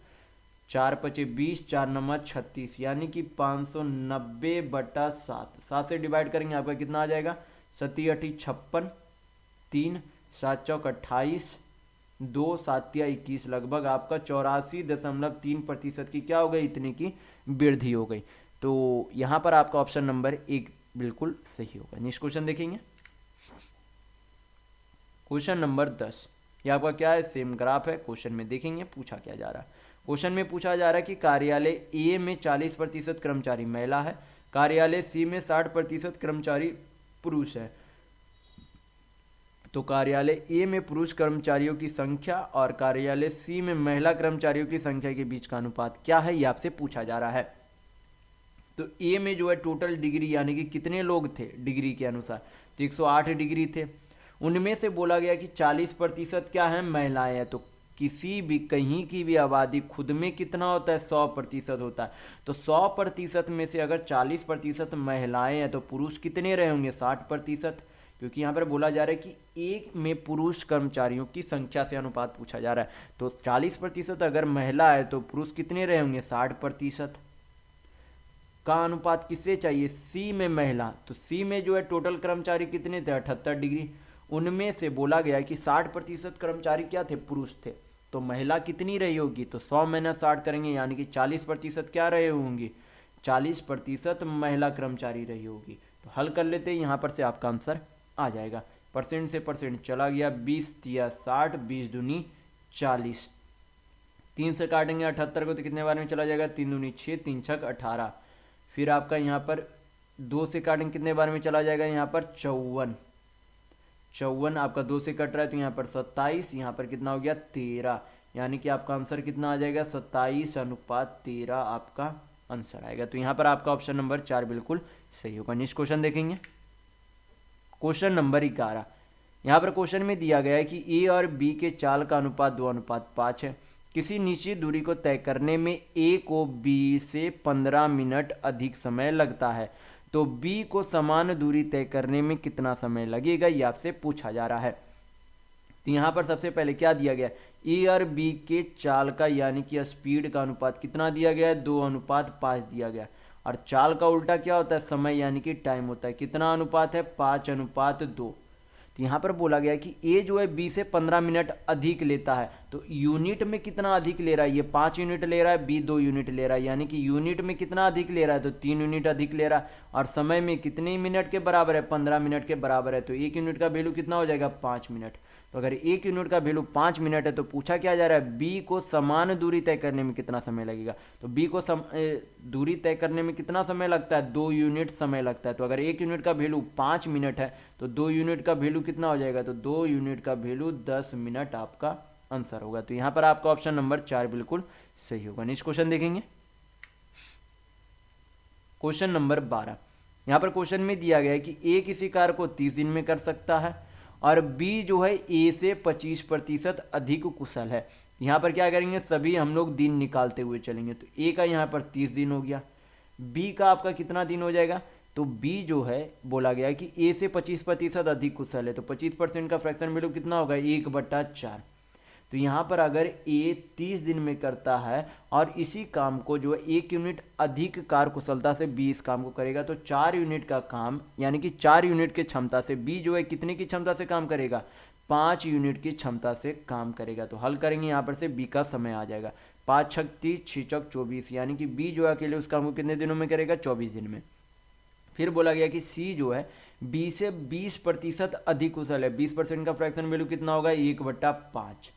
4 5 20, 4 9 36, यानी कि 590/7, 7 से डिवाइड करेंगे आपका कितना आ जाएगा 7 8 56, 3 7 चौक 28, 2 7 21, लगभग आपका 84.3% की क्या हो गई इतनी की वृद्धि हो गई। तो यहाँ पर आपका ऑप्शन नंबर 1 बिल्कुल सही होगा। नेक्स्ट क्वेश्चन देखेंगे, क्वेश्चन नंबर 10, ये आपका क्या है सेम ग्राफ है, क्वेश्चन में देखेंगे पूछा क्या जा रहा है। क्वेश्चन में पूछा जा रहा है कि कार्यालय ए में 40% कर्मचारी महिला है, कार्यालय सी में 60% कर्मचारी पुरुष है, तो कार्यालय ए में पुरुष कर्मचारियों की संख्या और कार्यालय सी में महिला कर्मचारियों की संख्या के बीच का अनुपात क्या है, ये आपसे पूछा जा रहा है। तो ए में जो है टोटल डिग्री यानी कि कितने लोग थे डिग्री के अनुसार, तो 108 डिग्री थे, उनमें से बोला गया कि 40% क्या है महिलाएं हैं, तो किसी भी कहीं की भी आबादी खुद में कितना होता है 100% होता है, तो 100% में से अगर 40% महिलाएं हैं तो पुरुष कितने रहे होंगे 60%, क्योंकि यहाँ पर बोला जा रहा है कि एक में पुरुष कर्मचारियों की संख्या से अनुपात पूछा जा रहा है, तो 40% अगर महिला है तो पुरुष कितने रहे होंगे 60% का अनुपात किससे चाहिए सी में महिला, तो सी में जो है टोटल कर्मचारी कितने थे 78 डिग्री, उनमें से बोला गया कि 60% कर्मचारी क्या थे पुरुष थे, तो महिला कितनी रही होगी, तो 100 - 60 करेंगे यानी कि 40% क्या रहे होंगी 40% महिला कर्मचारी रही होगी। तो हल कर लेते हैं, यहाँ पर से आपका आंसर आ जाएगा, परसेंट से परसेंट चला गया, 20 तिया 60, 20 दूनी 40, 3 से काटेंगे 78 को तो कितने बार में चला जाएगा 3 दूनी 6, 3 छक 18, फिर आपका यहाँ पर 2 से काटेंगे कितने बार में चला जाएगा यहाँ पर 54 आपका 2 से कट रहा है तो यहाँ पर 27, यहाँ पर कितना हो गया 13, यानी कि आपका आंसर कितना आ जाएगा 27:13 आपका आंसर आएगा। तो यहाँ पर आपका ऑप्शन नंबर 4 बिल्कुल सही होगा। नेक्स्ट क्वेश्चन देखेंगे, क्वेश्चन नंबर 11, यहाँ पर क्वेश्चन में दिया गया है कि ए और बी के चाल का अनुपात 2:5 है। किसी निश्चित दूरी को तय करने में ए को बी से 15 मिनट अधिक समय लगता है, तो बी को समान दूरी तय करने में कितना समय लगेगा, ये आपसे पूछा जा रहा है। तो यहाँ पर सबसे पहले क्या दिया गया, ए और बी के चाल का यानी कि स्पीड का अनुपात कितना दिया गया है, 2:5 दिया गया। और चाल का उल्टा क्या होता है, समय यानी कि टाइम होता है। कितना अनुपात है, 5:2। तो यहाँ पर बोला गया कि ए जो है बी से 15 मिनट अधिक लेता है, तो यूनिट में कितना अधिक ले रहा है, ये 5 यूनिट ले रहा है, बी 2 यूनिट ले रहा है, यानी कि यूनिट में कितना अधिक ले रहा है, तो 3 यूनिट अधिक ले रहा है। और समय में कितने मिनट के बराबर है, 15 मिनट के बराबर है, तो 1 यूनिट का वैल्यू कितना हो जाएगा, 5 मिनट। तो अगर 1 यूनिट का वैल्यू 5 मिनट है तो पूछा क्या जा रहा है, बी को समान दूरी तय करने में कितना समय लगेगा। तो बी को दूरी तय करने में कितना समय लगता है, 2 यूनिट समय लगता है। तो अगर 1 यूनिट का वैल्यू 5 मिनट है तो 2 यूनिट का वैल्यू कितना हो जाएगा, तो 2 यूनिट का वैल्यू 10 मिनट आपका आंसर होगा। तो यहाँ पर आपका ऑप्शन नंबर 4 बिल्कुल सही होगा। नेक्स्ट क्वेश्चन देखेंगे, क्वेश्चन नंबर 12। यहाँ पर क्वेश्चन में दिया गया है कि ए किसी कार्य को 30 दिन में कर सकता है और बी जो है ए से 25% अधिक कुशल है। यहाँ पर क्या करेंगे, सभी हम लोग दिन निकालते हुए चलेंगे। तो ए का यहाँ पर 30 दिन हो गया, बी का आपका कितना दिन हो जाएगा, तो बी जो है बोला गया है कि ए से 25% अधिक कुशल है, तो 25% का फ्रैक्शन वैल्यू कितना होगा, 1/4। तो यहाँ पर अगर ए 30 दिन में करता है और इसी काम को जो है 1 यूनिट अधिक कार्य कुशलता से बी इस काम को करेगा, तो 4 यूनिट का काम यानी कि 4 यूनिट की क्षमता से बी जो है कितने की क्षमता से काम करेगा, 5 यूनिट की क्षमता से काम करेगा। तो हल करेंगे यहाँ पर से बी का समय आ जाएगा 5 छक 30 6 चौक 24, यानी कि बी जो है अकेले उस काम को कितने दिनों में करेगा, 24 दिन में। फिर बोला गया कि सी जो है बी से 20% अधिक कुशल है, 20% का फ्रैक्शन वैल्यू कितना होगा, 1/5।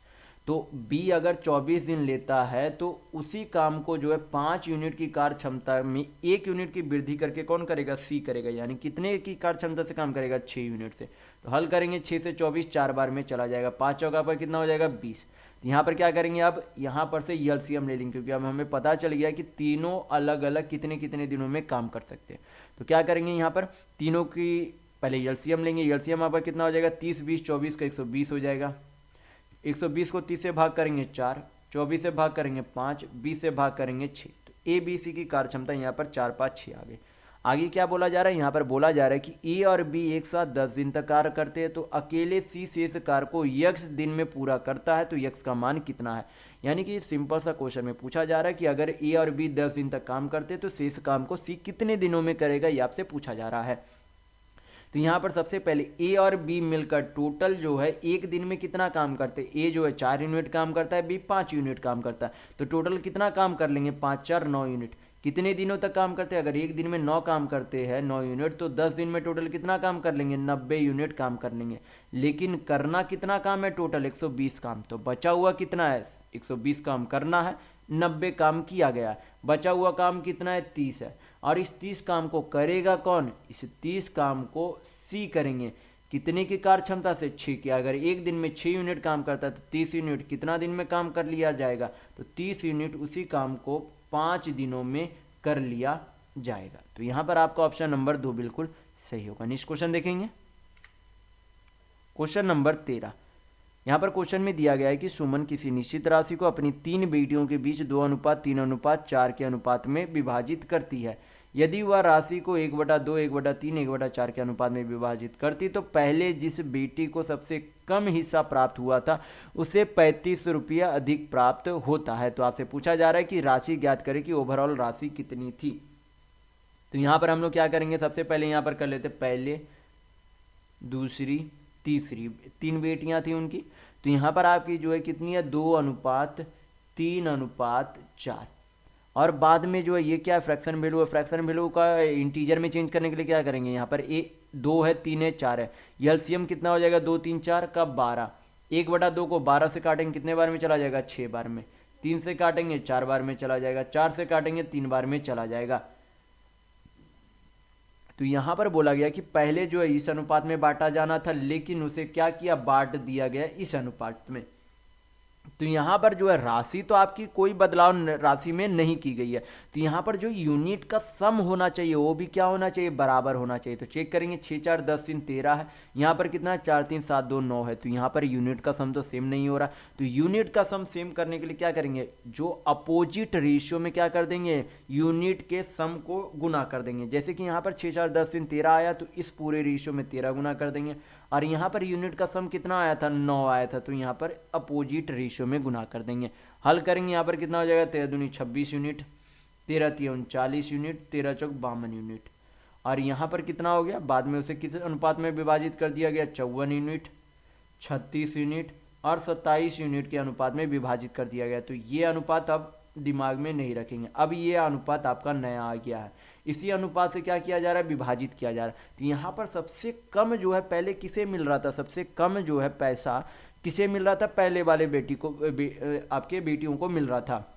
तो बी अगर 24 दिन लेता है तो उसी काम को जो है 5 यूनिट की कार्य क्षमता में 1 यूनिट की वृद्धि करके कौन करेगा, सी करेगा, यानी कितने की कार्य क्षमता से काम करेगा, 6 यूनिट से। तो हल करेंगे 6 से 24 4 बार में चला जाएगा, 5 चौका पर कितना हो जाएगा, 20। तो यहाँ पर क्या करेंगे, अब यहाँ पर से एलसीएम ले लेंगे, क्योंकि अब हमें पता चल गया कि तीनों अलग अलग कितने कितने दिनों में काम कर सकते हैं। तो क्या करेंगे, यहाँ पर तीनों की पहले एलसीएम लेंगे। एलसीएम आपका कितना हो जाएगा, 30 20 24 का 120 हो जाएगा। 120 को 30 से भाग करेंगे 4, 24 से भाग करेंगे 5, 20 से भाग करेंगे 6। तो ए बी सी की कार्य क्षमता यहाँ पर 4 5 6 आ गई। आगे क्या बोला जा रहा है, यहाँ पर बोला जा रहा है कि ए और बी एक साथ 10 दिन तक कार्य करते हैं, तो अकेले सी शेष कार्य को यक्स दिन में पूरा करता है, तो यक्स का मान कितना है। यानी कि सिंपल सा क्वेश्चन में पूछा जा रहा है कि अगर ए और बी 10 दिन तक काम करते हैं तो शेष काम को सी कितने दिनों में करेगा, ये आपसे पूछा जा रहा है। तो यहाँ पर सबसे पहले ए और बी मिलकर टोटल जो है एक दिन में कितना काम करते हैं, ए जो है 4 यूनिट काम करता है, बी 5 यूनिट काम करता है, तो टोटल कितना काम कर लेंगे, 5 4 9 यूनिट। कितने दिनों तक काम करते हैं, अगर एक दिन में 9 काम करते हैं 9 यूनिट, तो 10 दिन में टोटल कितना काम कर लेंगे, 90 यूनिट काम कर लेंगे। लेकिन करना कितना काम है, टोटल 120 काम। तो बचा हुआ कितना है, 120 काम करना है, 90 काम किया गया, बचा हुआ काम कितना है, 30 है। और इस 30 काम को करेगा कौन, इस 30 काम को सी करेंगे। कितने की कार्य क्षमता से, 6 की। अगर एक दिन में 6 यूनिट काम करता है तो 30 यूनिट कितना दिन में काम कर लिया जाएगा, तो 30 यूनिट उसी काम को 5 दिनों में कर लिया जाएगा। तो यहाँ पर आपका ऑप्शन नंबर 2 बिल्कुल सही होगा। नेक्स्ट क्वेश्चन देखेंगे, क्वेश्चन नंबर 13। यहाँ पर क्वेश्चन में दिया गया है कि सुमन किसी निश्चित राशि को अपनी 3 बेटियों के बीच 2:3:4 के अनुपात में विभाजित करती है। यदि वह राशि को 1/2 1/3 1/4 के अनुपात में विभाजित करती तो पहले जिस बेटी को सबसे कम हिस्सा प्राप्त हुआ था उसे 35 रुपया अधिक प्राप्त होता है। तो आपसे पूछा जा रहा है कि राशि ज्ञात करें कि ओवरऑल राशि कितनी थी। तो यहाँ पर हम लोग क्या करेंगे, सबसे पहले यहाँ पर कर लेते पहले दूसरी तीसरी, 3 बेटियां थी उनकी। तो यहाँ पर आपकी जो है कितनी है, 2:3:4। और बाद में जो है ये क्या फ्रैक्शन वैल्यू है, फ्रैक्शन वैल्यू का इंटीजर में चेंज करने के लिए क्या करेंगे, यहाँ पर 2 है 3 है 4 है, एलसीएम कितना हो जाएगा, 2 3 4 का 12। 1/2 को 12 से काटेंगे कितने बार में चला जाएगा, 6 बार में। 3 से काटेंगे 4 बार में चला जाएगा, 4 से काटेंगे 3 बार में चला जाएगा। तो यहाँ पर बोला गया कि पहले जो है इस अनुपात में बांटा जाना था, लेकिन उसे क्या किया, बांट दिया गया इस अनुपात में। तो यहाँ पर जो है राशि तो आपकी कोई बदलाव राशि में नहीं की गई है। तो यहाँ पर जो यूनिट का सम होना चाहिए वो भी क्या होना चाहिए, बराबर होना चाहिए। तो चेक करेंगे 6 4 10 3 13 है, यहाँ पर कितना है 4 3 7 2 9 है। तो यहाँ पर यूनिट का सम तो सेम नहीं हो रहा। तो यूनिट का सम सेम करने के लिए क्या करेंगे, जो अपोजिट रेशियो में क्या कर देंगे, यूनिट के सम को गुना कर देंगे। जैसे कि यहाँ पर 6 4 10 3 13 आया तो इस पूरे रेशियो में 13 गुना कर देंगे। और यहाँ पर यूनिट का सम कितना आया था, 9 आया था, तो यहाँ पर अपोजिट रेशियो में गुना कर देंगे। हल करेंगे, यहाँ पर कितना हो जाएगा, 13 दूनी 26 यूनिट, 13 तिया 39 यूनिट, 13 चौक 52 यूनिट। और यहाँ पर कितना हो गया, बाद में उसे किस अनुपात में विभाजित कर दिया गया, 54 यूनिट, 36 यूनिट और 27 यूनिट के अनुपात में विभाजित कर दिया गया। तो ये अनुपात अब दिमाग में नहीं रखेंगे, अब ये अनुपात आपका नया आ गया है। इसी अनुपात से क्या किया जा रहा है, विभाजित किया जा रहा है। तो यहाँ पर सबसे कम जो है पहले किसे मिल रहा था, सबसे कम जो है पैसा किसे मिल रहा था, पहले वाले बेटी को आपके बेटियों को मिल रहा था।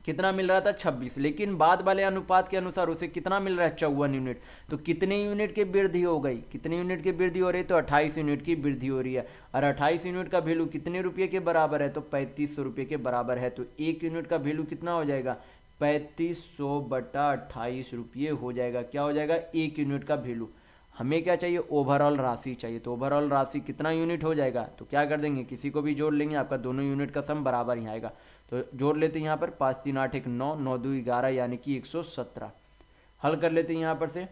कितना मिल रहा था, 26। लेकिन बाद वाले अनुपात के अनुसार उसे कितना मिल रहा है, 54 यूनिट। तो कितने यूनिट की वृद्धि हो गई, कितने यूनिट की वृद्धि हो रही है, तो 28 यूनिट की वृद्धि हो रही है। और 28 यूनिट का वैल्यू कितने रुपये के बराबर है, तो 3500 रुपये के बराबर है। तो एक यूनिट का वैल्यू कितना हो जाएगा, 3500 बटा 28 रुपये हो जाएगा। क्या हो जाएगा, एक यूनिट का वैल्यू। हमें क्या चाहिए, ओवरऑल राशि चाहिए। तो ओवरऑल राशि कितना यूनिट हो जाएगा, तो क्या कर देंगे, किसी को भी जोड़ लेंगे, आपका दोनों यूनिट का सम बराबर ही आएगा। तो जोड़ लेते हैं यहाँ पर 5 3 8 1 9, 9 2 11 यानी कि 117। हल कर लेते हैं यहाँ पर से,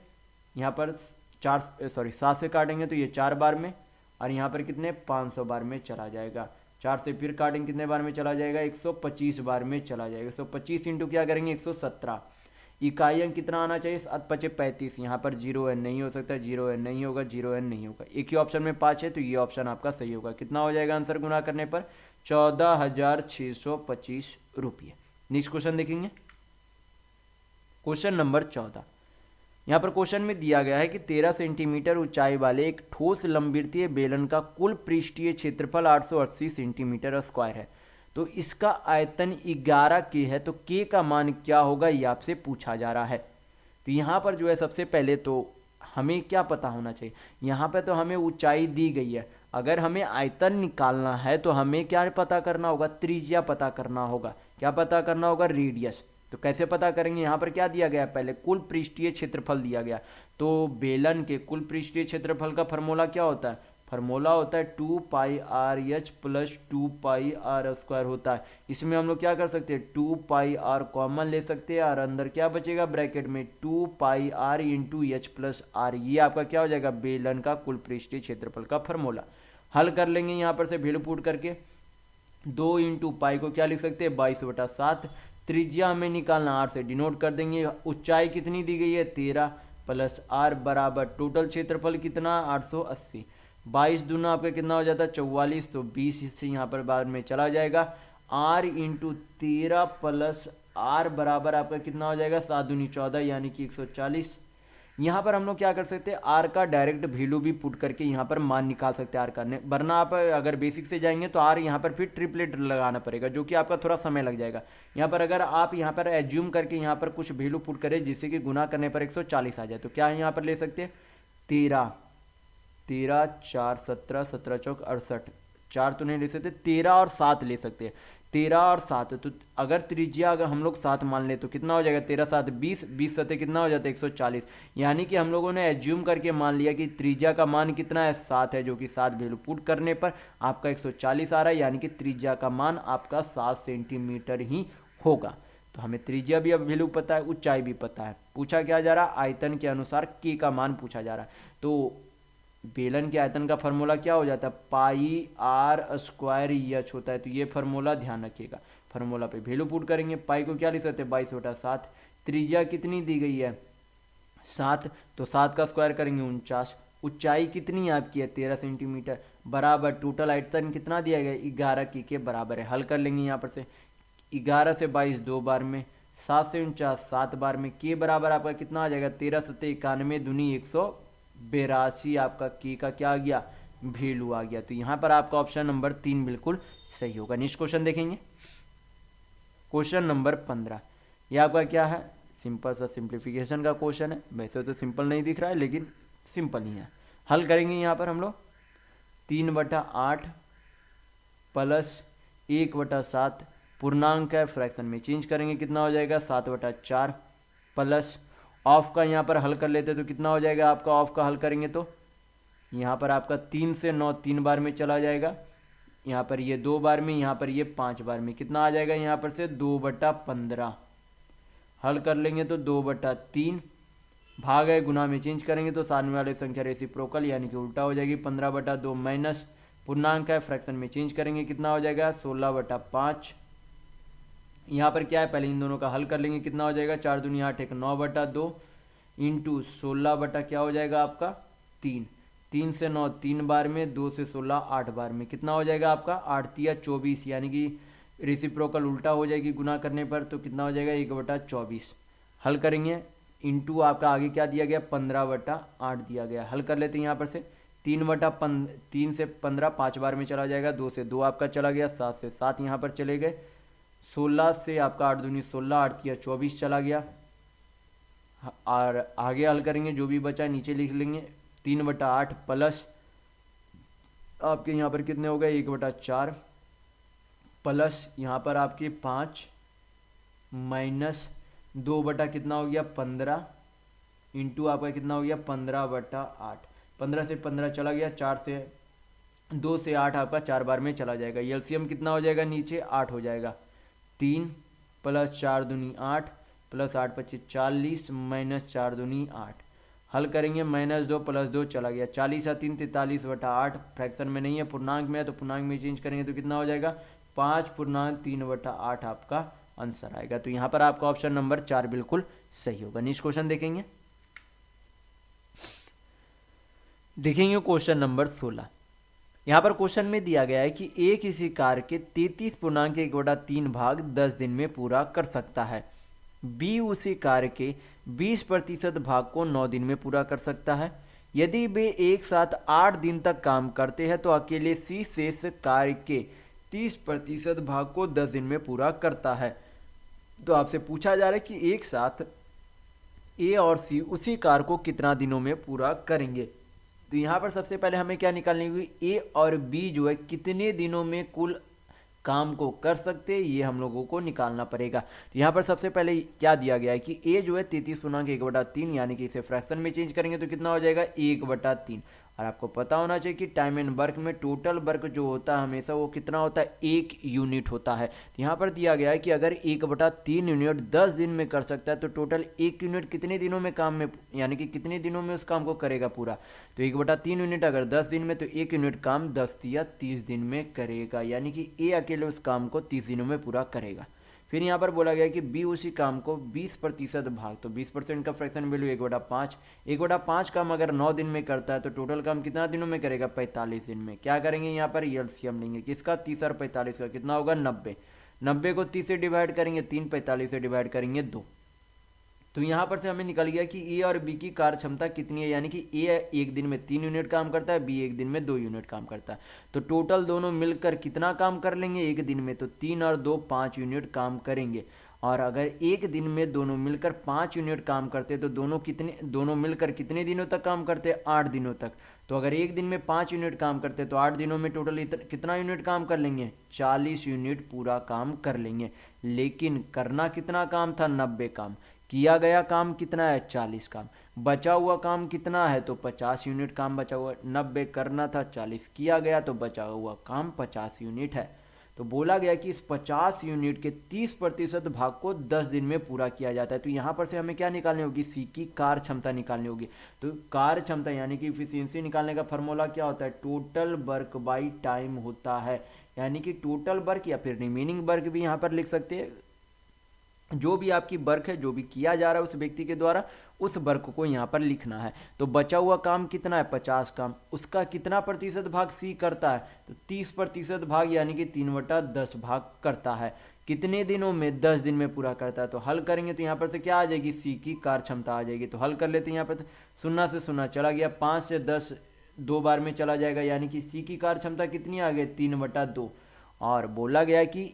यहाँ पर 7 से काटेंगे तो ये 4 बार में, और यहाँ पर कितने 500 बार में चला जाएगा। 4 से फिर काटेंगे कितने बार में चला जाएगा, 125 बार में चला जाएगा। 125 इंटू क्या करेंगे 117। इकाई अंक कितना आना चाहिए, 7 5 35। यहाँ पर 0 n नहीं हो सकता, 0 n नहीं होगा, 0 n नहीं होगा। एक ही ऑप्शन में 5 है तो ये ऑप्शन आपका सही होगा। कितना हो जाएगा आंसर गुना करने पर, 14,625 रुपये। नेक्स्ट क्वेश्चन देखेंगे, क्वेश्चन नंबर 14। यहाँ पर क्वेश्चन में दिया गया है कि 13 सेंटीमीटर ऊंचाई वाले एक ठोस लंबवृत्तीय बेलन का कुल पृष्ठीय क्षेत्रफल 880 सेंटीमीटर स्क्वायर है। तो इसका आयतन 11 के है, तो के का मान क्या होगा, ये आपसे पूछा जा रहा है। तो यहाँ पर जो है सबसे पहले तो हमें क्या पता होना चाहिए, यहाँ पर तो हमें ऊंचाई दी गई है। अगर हमें आयतन निकालना है तो हमें क्या पता करना होगा, त्रिज्या पता करना होगा। क्या पता करना होगा, रेडियस। तो कैसे पता करेंगे, यहाँ पर क्या दिया गया, पहले कुल पृष्ठीय क्षेत्रफल दिया गया। तो बेलन के कुल पृष्ठीय क्षेत्रफल का फॉर्मूला क्या होता है, फॉर्मूला होता है 2 pi R H plus 2 pi R square होता है। इसमें हम लोग क्या कर सकते हैं, 2 पाई आर कॉमन ले सकते हैं, और अंदर क्या बचेगा ब्रैकेट में 2 pi R into H plus R. ये आपका क्या हो जाएगा, बेलन का कुल पृष्ठीय क्षेत्रफल का फॉर्मूला। हल कर लेंगे यहाँ पर से वैल्यू पुट करके, 2 इंटू पाई को क्या लिख सकते हैं, 22/7। त्रिज्या हमें निकालना, आर से डिनोट कर देंगे। ऊंचाई कितनी दी गई है, 13 प्लस आर बराबर टोटल क्षेत्रफल कितना, 880। 22 दूना आपका कितना हो जाता है, 44। तो 20 से यहाँ पर बाद में चला जाएगा। आर इंटू 13 प्लस आर बराबर आपका कितना हो जाएगा, 7 दूनी 14 यानी कि 140। यहाँ पर हम लोग क्या कर सकते हैं, आर का डायरेक्ट वैल्यू भी पुट करके यहाँ पर मान निकाल सकते हैं आर का। वरना आप अगर बेसिक से जाएंगे तो आर यहाँ पर फिर ट्रिपलेट लगाना पड़ेगा, जो कि आपका थोड़ा समय लग जाएगा। यहाँ पर अगर आप यहाँ पर एज्यूम करके यहाँ पर कुछ वैल्यू पुट करें जिससे कि गुना करने पर 140 आ जाए, तो क्या यहाँ पर ले सकते हैं, 13 4 17 17 चौक 68। 4 तो नहीं ले सकते, 13 और 7 ले सकते हैं। 13 और 7, तो अगर त्रिज्या अगर हम लोग 7 मान ले तो कितना हो जाएगा, 13 7 20, 20 7 कितना हो जाता है 140। यानी कि हम लोगों ने एज्यूम करके मान लिया कि त्रिज्या का मान कितना है, 7 है, जो कि 7 वैल्यू पुट करने पर आपका 140 आ रहा है। यानी कि त्रिज्या का मान आपका 7 सेंटीमीटर ही होगा। तो हमें त्रिज्या भी अब वैल्यू पता है, ऊंचाई भी पता है। पूछा क्या जा रहा है, आयतन के अनुसार के का मान पूछा जा रहा है। तो बेलन के आयतन का फार्मूला क्या हो जाता है, पाई आर स्क्वायर एच होता है। तो ये फार्मूला ध्यान रखिएगा, फार्मूला पे वैल्यू पुट करेंगे। पाई को क्या लिख सकते हैं, 22/7। त्रिज्या कितनी दी गई है, 7, तो 7 का स्क्वायर करेंगे 49। ऊंचाई कितनी आपकी है, 13 सेंटीमीटर बराबर टोटल आयतन कितना दिया गया, 11 के बराबर है। हल कर लेंगे यहाँ पर से, 11 से 22 2 बार में, 7 से 49 7 बार में, के बराबर आपका कितना आ जाएगा, 13 7 91 दूनी 182। आपका के का क्या आ गया, वैल्यू आ गया। तो यहाँ पर आपका ऑप्शन नंबर 3 बिल्कुल सही होगा। नेक्स्ट क्वेश्चन देखेंगे, क्वेश्चन नंबर 15। ये आपका क्या है, सिंपल सा सिंप्लीफिकेशन का क्वेश्चन है। वैसे तो सिंपल नहीं दिख रहा है लेकिन सिंपल ही है। हल करेंगे यहाँ पर हम लोग 3/8 प्लस 1/7 पूर्णांक है, फ्रैक्शन में चेंज करेंगे कितना हो जाएगा 7/4 प्लस ऑफ का यहाँ पर हल कर लेते तो कितना हो जाएगा आपका, ऑफ का हल करेंगे तो यहाँ पर आपका 3 से 9 3 बार में चला जाएगा, यहाँ पर ये 2 बार में, यहाँ पर ये 5 बार में, कितना आ जाएगा यहाँ पर से 2/15 हल कर लेंगे तो 2/3 भाग है, गुना में चेंज करेंगे तो सामने वाली संख्या रेसिप्रोकल यानी कि उल्टा हो जाएगी 15/2 माइनस पूर्णांक है, फ्रैक्शन में चेंज करेंगे कितना हो जाएगा 16/5। यहाँ पर क्या है पहले इन दोनों का हल कर लेंगे कितना हो जाएगा 4 दूनी 8 1 9/2 इंटू 16 बटा क्या हो जाएगा आपका 3, 3 से 9 3 बार में, 2 से 16 8 बार में, कितना हो जाएगा आपका 8 तिया 24 यानी कि रेसिप्रोकल उल्टा हो जाएगी गुना करने पर तो कितना हो जाएगा 1/24 हल करेंगे इंटू आपका आगे क्या दिया गया 15/8 दिया गया, हल कर लेते हैं यहाँ पर से 3 से 15 5 बार में चला जाएगा, 2 से 2 आपका चला गया, 7 से 7 यहाँ पर चले गए, 16 से आपका 8 दूनी 16 8 तिया 24 चला गया, और आगे हल करेंगे जो भी बचा नीचे लिख लेंगे 3/8 प्लस आपके यहाँ पर कितने हो गए 1/4 प्लस यहाँ पर आपके 5 माइनस 2 बटा कितना हो गया 15 इंटू आपका कितना हो गया 15/8, 15 से 15 चला गया, 4 से 2 से 8 आपका 4 बार में चला जाएगा, एलसीएम कितना हो जाएगा नीचे 8 हो जाएगा, 3 प्लस 4 दूनी 8 प्लस 8 25 40 माइनस 4 दूनी 8 हल करेंगे -2 प्लस 2 चला गया, 40 या 3 43/8 फ्रैक्शन में नहीं है पूर्णांक में है तो पूर्णांक में चेंज करेंगे तो कितना हो जाएगा 5/3/8 आपका आंसर आएगा। तो यहाँ पर आपका ऑप्शन नंबर 4 बिल्कुल सही होगा। नेक्स्ट क्वेश्चन देखेंगे क्वेश्चन नंबर 16। यहाँ पर क्वेश्चन में दिया गया है कि ए किसी कार्य के 33.1/3 भाग 10 दिन में पूरा कर सकता है, बी उसी कार्य के 20% भाग को 9 दिन में पूरा कर सकता है। यदि वे एक साथ 8 दिन तक काम करते हैं तो अकेले सी शेष कार्य के 30% भाग को 10 दिन में पूरा करता है। तो आपसे पूछा जा रहा है कि एक साथ ए और सी उसी कार्य को कितना दिनों में पूरा करेंगे। तो यहाँ पर सबसे पहले हमें क्या निकालनी होगी, ए और बी जो है कितने दिनों में कुल काम को कर सकते हैं ये हम लोगों को निकालना पड़ेगा। तो यहाँ पर सबसे पहले क्या दिया गया है कि ए जो है 33/1/3 यानी कि इसे फ्रैक्शन में चेंज करेंगे तो कितना हो जाएगा 1/3। और आपको पता होना चाहिए कि टाइम एंड वर्क में टोटल वर्क जो होता है हमेशा वो कितना होता है 1 यूनिट होता है। तो यहाँ पर दिया गया है कि अगर 1/3 यूनिट 10 दिन में कर सकता है तो टोटल 1 यूनिट कितने दिनों में काम में यानी कि कितने दिनों में उस काम को करेगा पूरा। तो 1/3 यूनिट अगर 10 दिन में तो 1 यूनिट काम 10 या 30 दिन में करेगा, यानी कि ए अकेले उस काम को 30 दिनों में पूरा करेगा। फिर यहाँ पर बोला गया कि बी उसी काम को 20% भाग, तो 20% का फ्रैक्शन वैल्यू 1/5, 1/5 काम अगर 9 दिन में करता है तो टोटल काम कितना दिनों में करेगा 45 दिन में। क्या करेंगे यहाँ पर एलसीएम लेंगे किसका 30 और 45 का, कितना होगा 90, 90 को 30 से डिवाइड करेंगे 3, 45 से डिवाइड करेंगे 2। तो यहाँ पर से हमें निकल गया कि ए और बी की कार्य क्षमता कितनी है, यानी कि ए एक दिन में 3 यूनिट काम करता है, बी एक दिन में 2 यूनिट काम करता है। तो टोटल दोनों मिलकर कितना काम कर लेंगे एक दिन में, तो 3 और 2 5 यूनिट काम करेंगे। और अगर एक दिन में दोनों मिलकर 5 यूनिट काम करते तो दोनों मिलकर कितने दिनों तक काम करते 8 दिनों तक। तो अगर एक दिन में 5 यूनिट काम करते तो 8 दिनों में टोटल कितना यूनिट काम कर लेंगे 40 यूनिट पूरा काम कर लेंगे। लेकिन करना कितना काम था 90 काम, किया गया काम कितना है 40 काम, बचा हुआ काम कितना है तो 50 यूनिट काम बचा हुआ। 90 करना था 40 किया गया तो बचा हुआ काम 50 यूनिट है। तो बोला गया कि इस 50 यूनिट के 30% भाग को 10 दिन में पूरा किया जाता है। तो यहाँ पर से हमें क्या निकालनी होगी सी की कार्य क्षमता निकालनी होगी। तो कार्य क्षमता यानी कि इफिशियंसी निकालने का फॉर्मूला क्या होता है टोटल वर्क बाई टाइम होता है, यानी कि टोटल वर्क या फिर रिमेनिंग वर्क भी यहाँ पर लिख सकते हैं। जो भी आपकी वर्क है जो भी किया जा रहा है उस व्यक्ति के द्वारा उस वर्क को यहाँ पर लिखना है। तो बचा हुआ काम कितना है 50 काम, उसका कितना प्रतिशत भाग सी करता है तो 30% भाग यानी कि 3/10 भाग करता है। कितने दिनों में 10 दिन में पूरा करता है। तो हल करेंगे तो यहाँ पर से क्या आ जाएगी सी की कार्य क्षमता आ जाएगी। तो हल कर लेते हैं यहाँ पर 0 से 0 चला गया, 5 से 10 2 बार में चला जाएगा, यानी कि सी की कार्य क्षमता कितनी आ गई 3/2। और बोला गया कि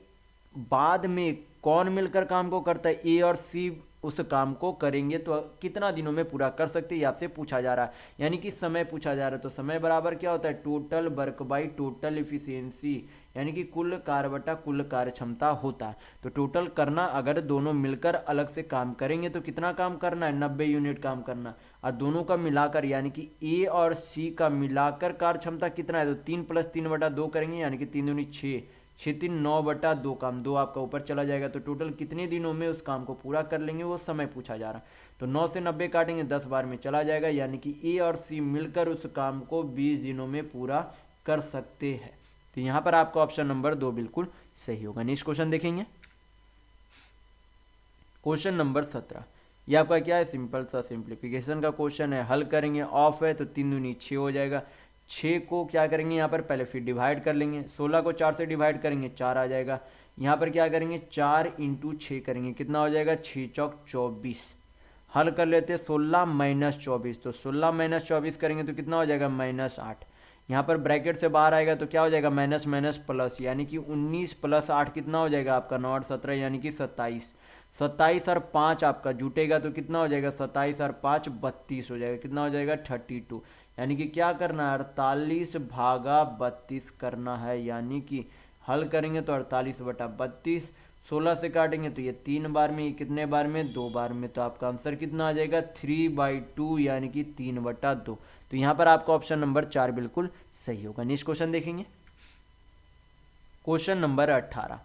बाद में कौन मिलकर काम को करता है ए और सी उस काम को करेंगे तो कितना दिनों में पूरा कर सकते हैं ये आपसे पूछा जा रहा है, यानी कि समय पूछा जा रहा है। तो समय बराबर क्या होता है total work by total efficiency, यानी कि कुल कार्य बटा कुल कार्य क्षमता होता है। तो टोटल करना, अगर दोनों मिलकर अलग से काम करेंगे तो कितना काम करना है, 90 यूनिट काम करना। और दोनों का मिलाकर यानी कि ए और सी का मिलाकर कार्य क्षमता कितना है, तो 3 + 3/2 करेंगे, यानी कि 3 दूनी 6, 6 3 9/2 काम, 2 आपका ऊपर चला जाएगा। तो टोटल कितने दिनों में उस काम को पूरा कर लेंगे वो समय पूछा जा रहा है। तो 9 से 90 काटेंगे, 10 बार में चला जाएगा, यानी कि ए और सी मिलकर उस काम को 20 दिनों में पूरा कर सकते हैं। तो यहाँ पर आपका ऑप्शन नंबर 2 बिल्कुल सही होगा। नेक्स्ट क्वेश्चन देखेंगे, क्वेश्चन नंबर 17। ये आपका क्या है, सिंपल सा सिंप्लीफिकेशन का क्वेश्चन है। हल करेंगे, ऑफ है तो 3 दूनी 6 हो जाएगा। 6 को क्या करेंगे यहाँ पर, पहले फिर डिवाइड कर लेंगे। 16 को 4 से डिवाइड करेंगे, 4 आ जाएगा। यहाँ पर क्या करेंगे, 4 × 6 करेंगे, कितना हो जाएगा, 6 चौक 24। हल कर लेते हैं, 16 - 24, तो 16 - 24 करेंगे तो कितना हो जाएगा, -8। यहाँ पर ब्रैकेट से बाहर आएगा तो क्या हो जाएगा, माइनस माइनस प्लस, यानी कि 19 + 8 कितना हो जाएगा आपका, 9 × 8 = 17, यानी कि 27। 27 और 5 आपका जुटेगा तो कितना हो जाएगा, 27 और 5 32 हो जाएगा, कितना हो जाएगा, 32। यानी कि क्या करना है, 48/32 करना है, यानी कि हल करेंगे तो 48/32। 16 से काटेंगे तो ये 3 बार में, ये कितने बार में, 2 बार में। तो आपका आंसर कितना आ जाएगा, 3/2, यानी कि 3/2। तो यहाँ पर आपका ऑप्शन नंबर 4 बिल्कुल सही होगा। नेक्स्ट क्वेश्चन देखेंगे, क्वेश्चन नंबर 18।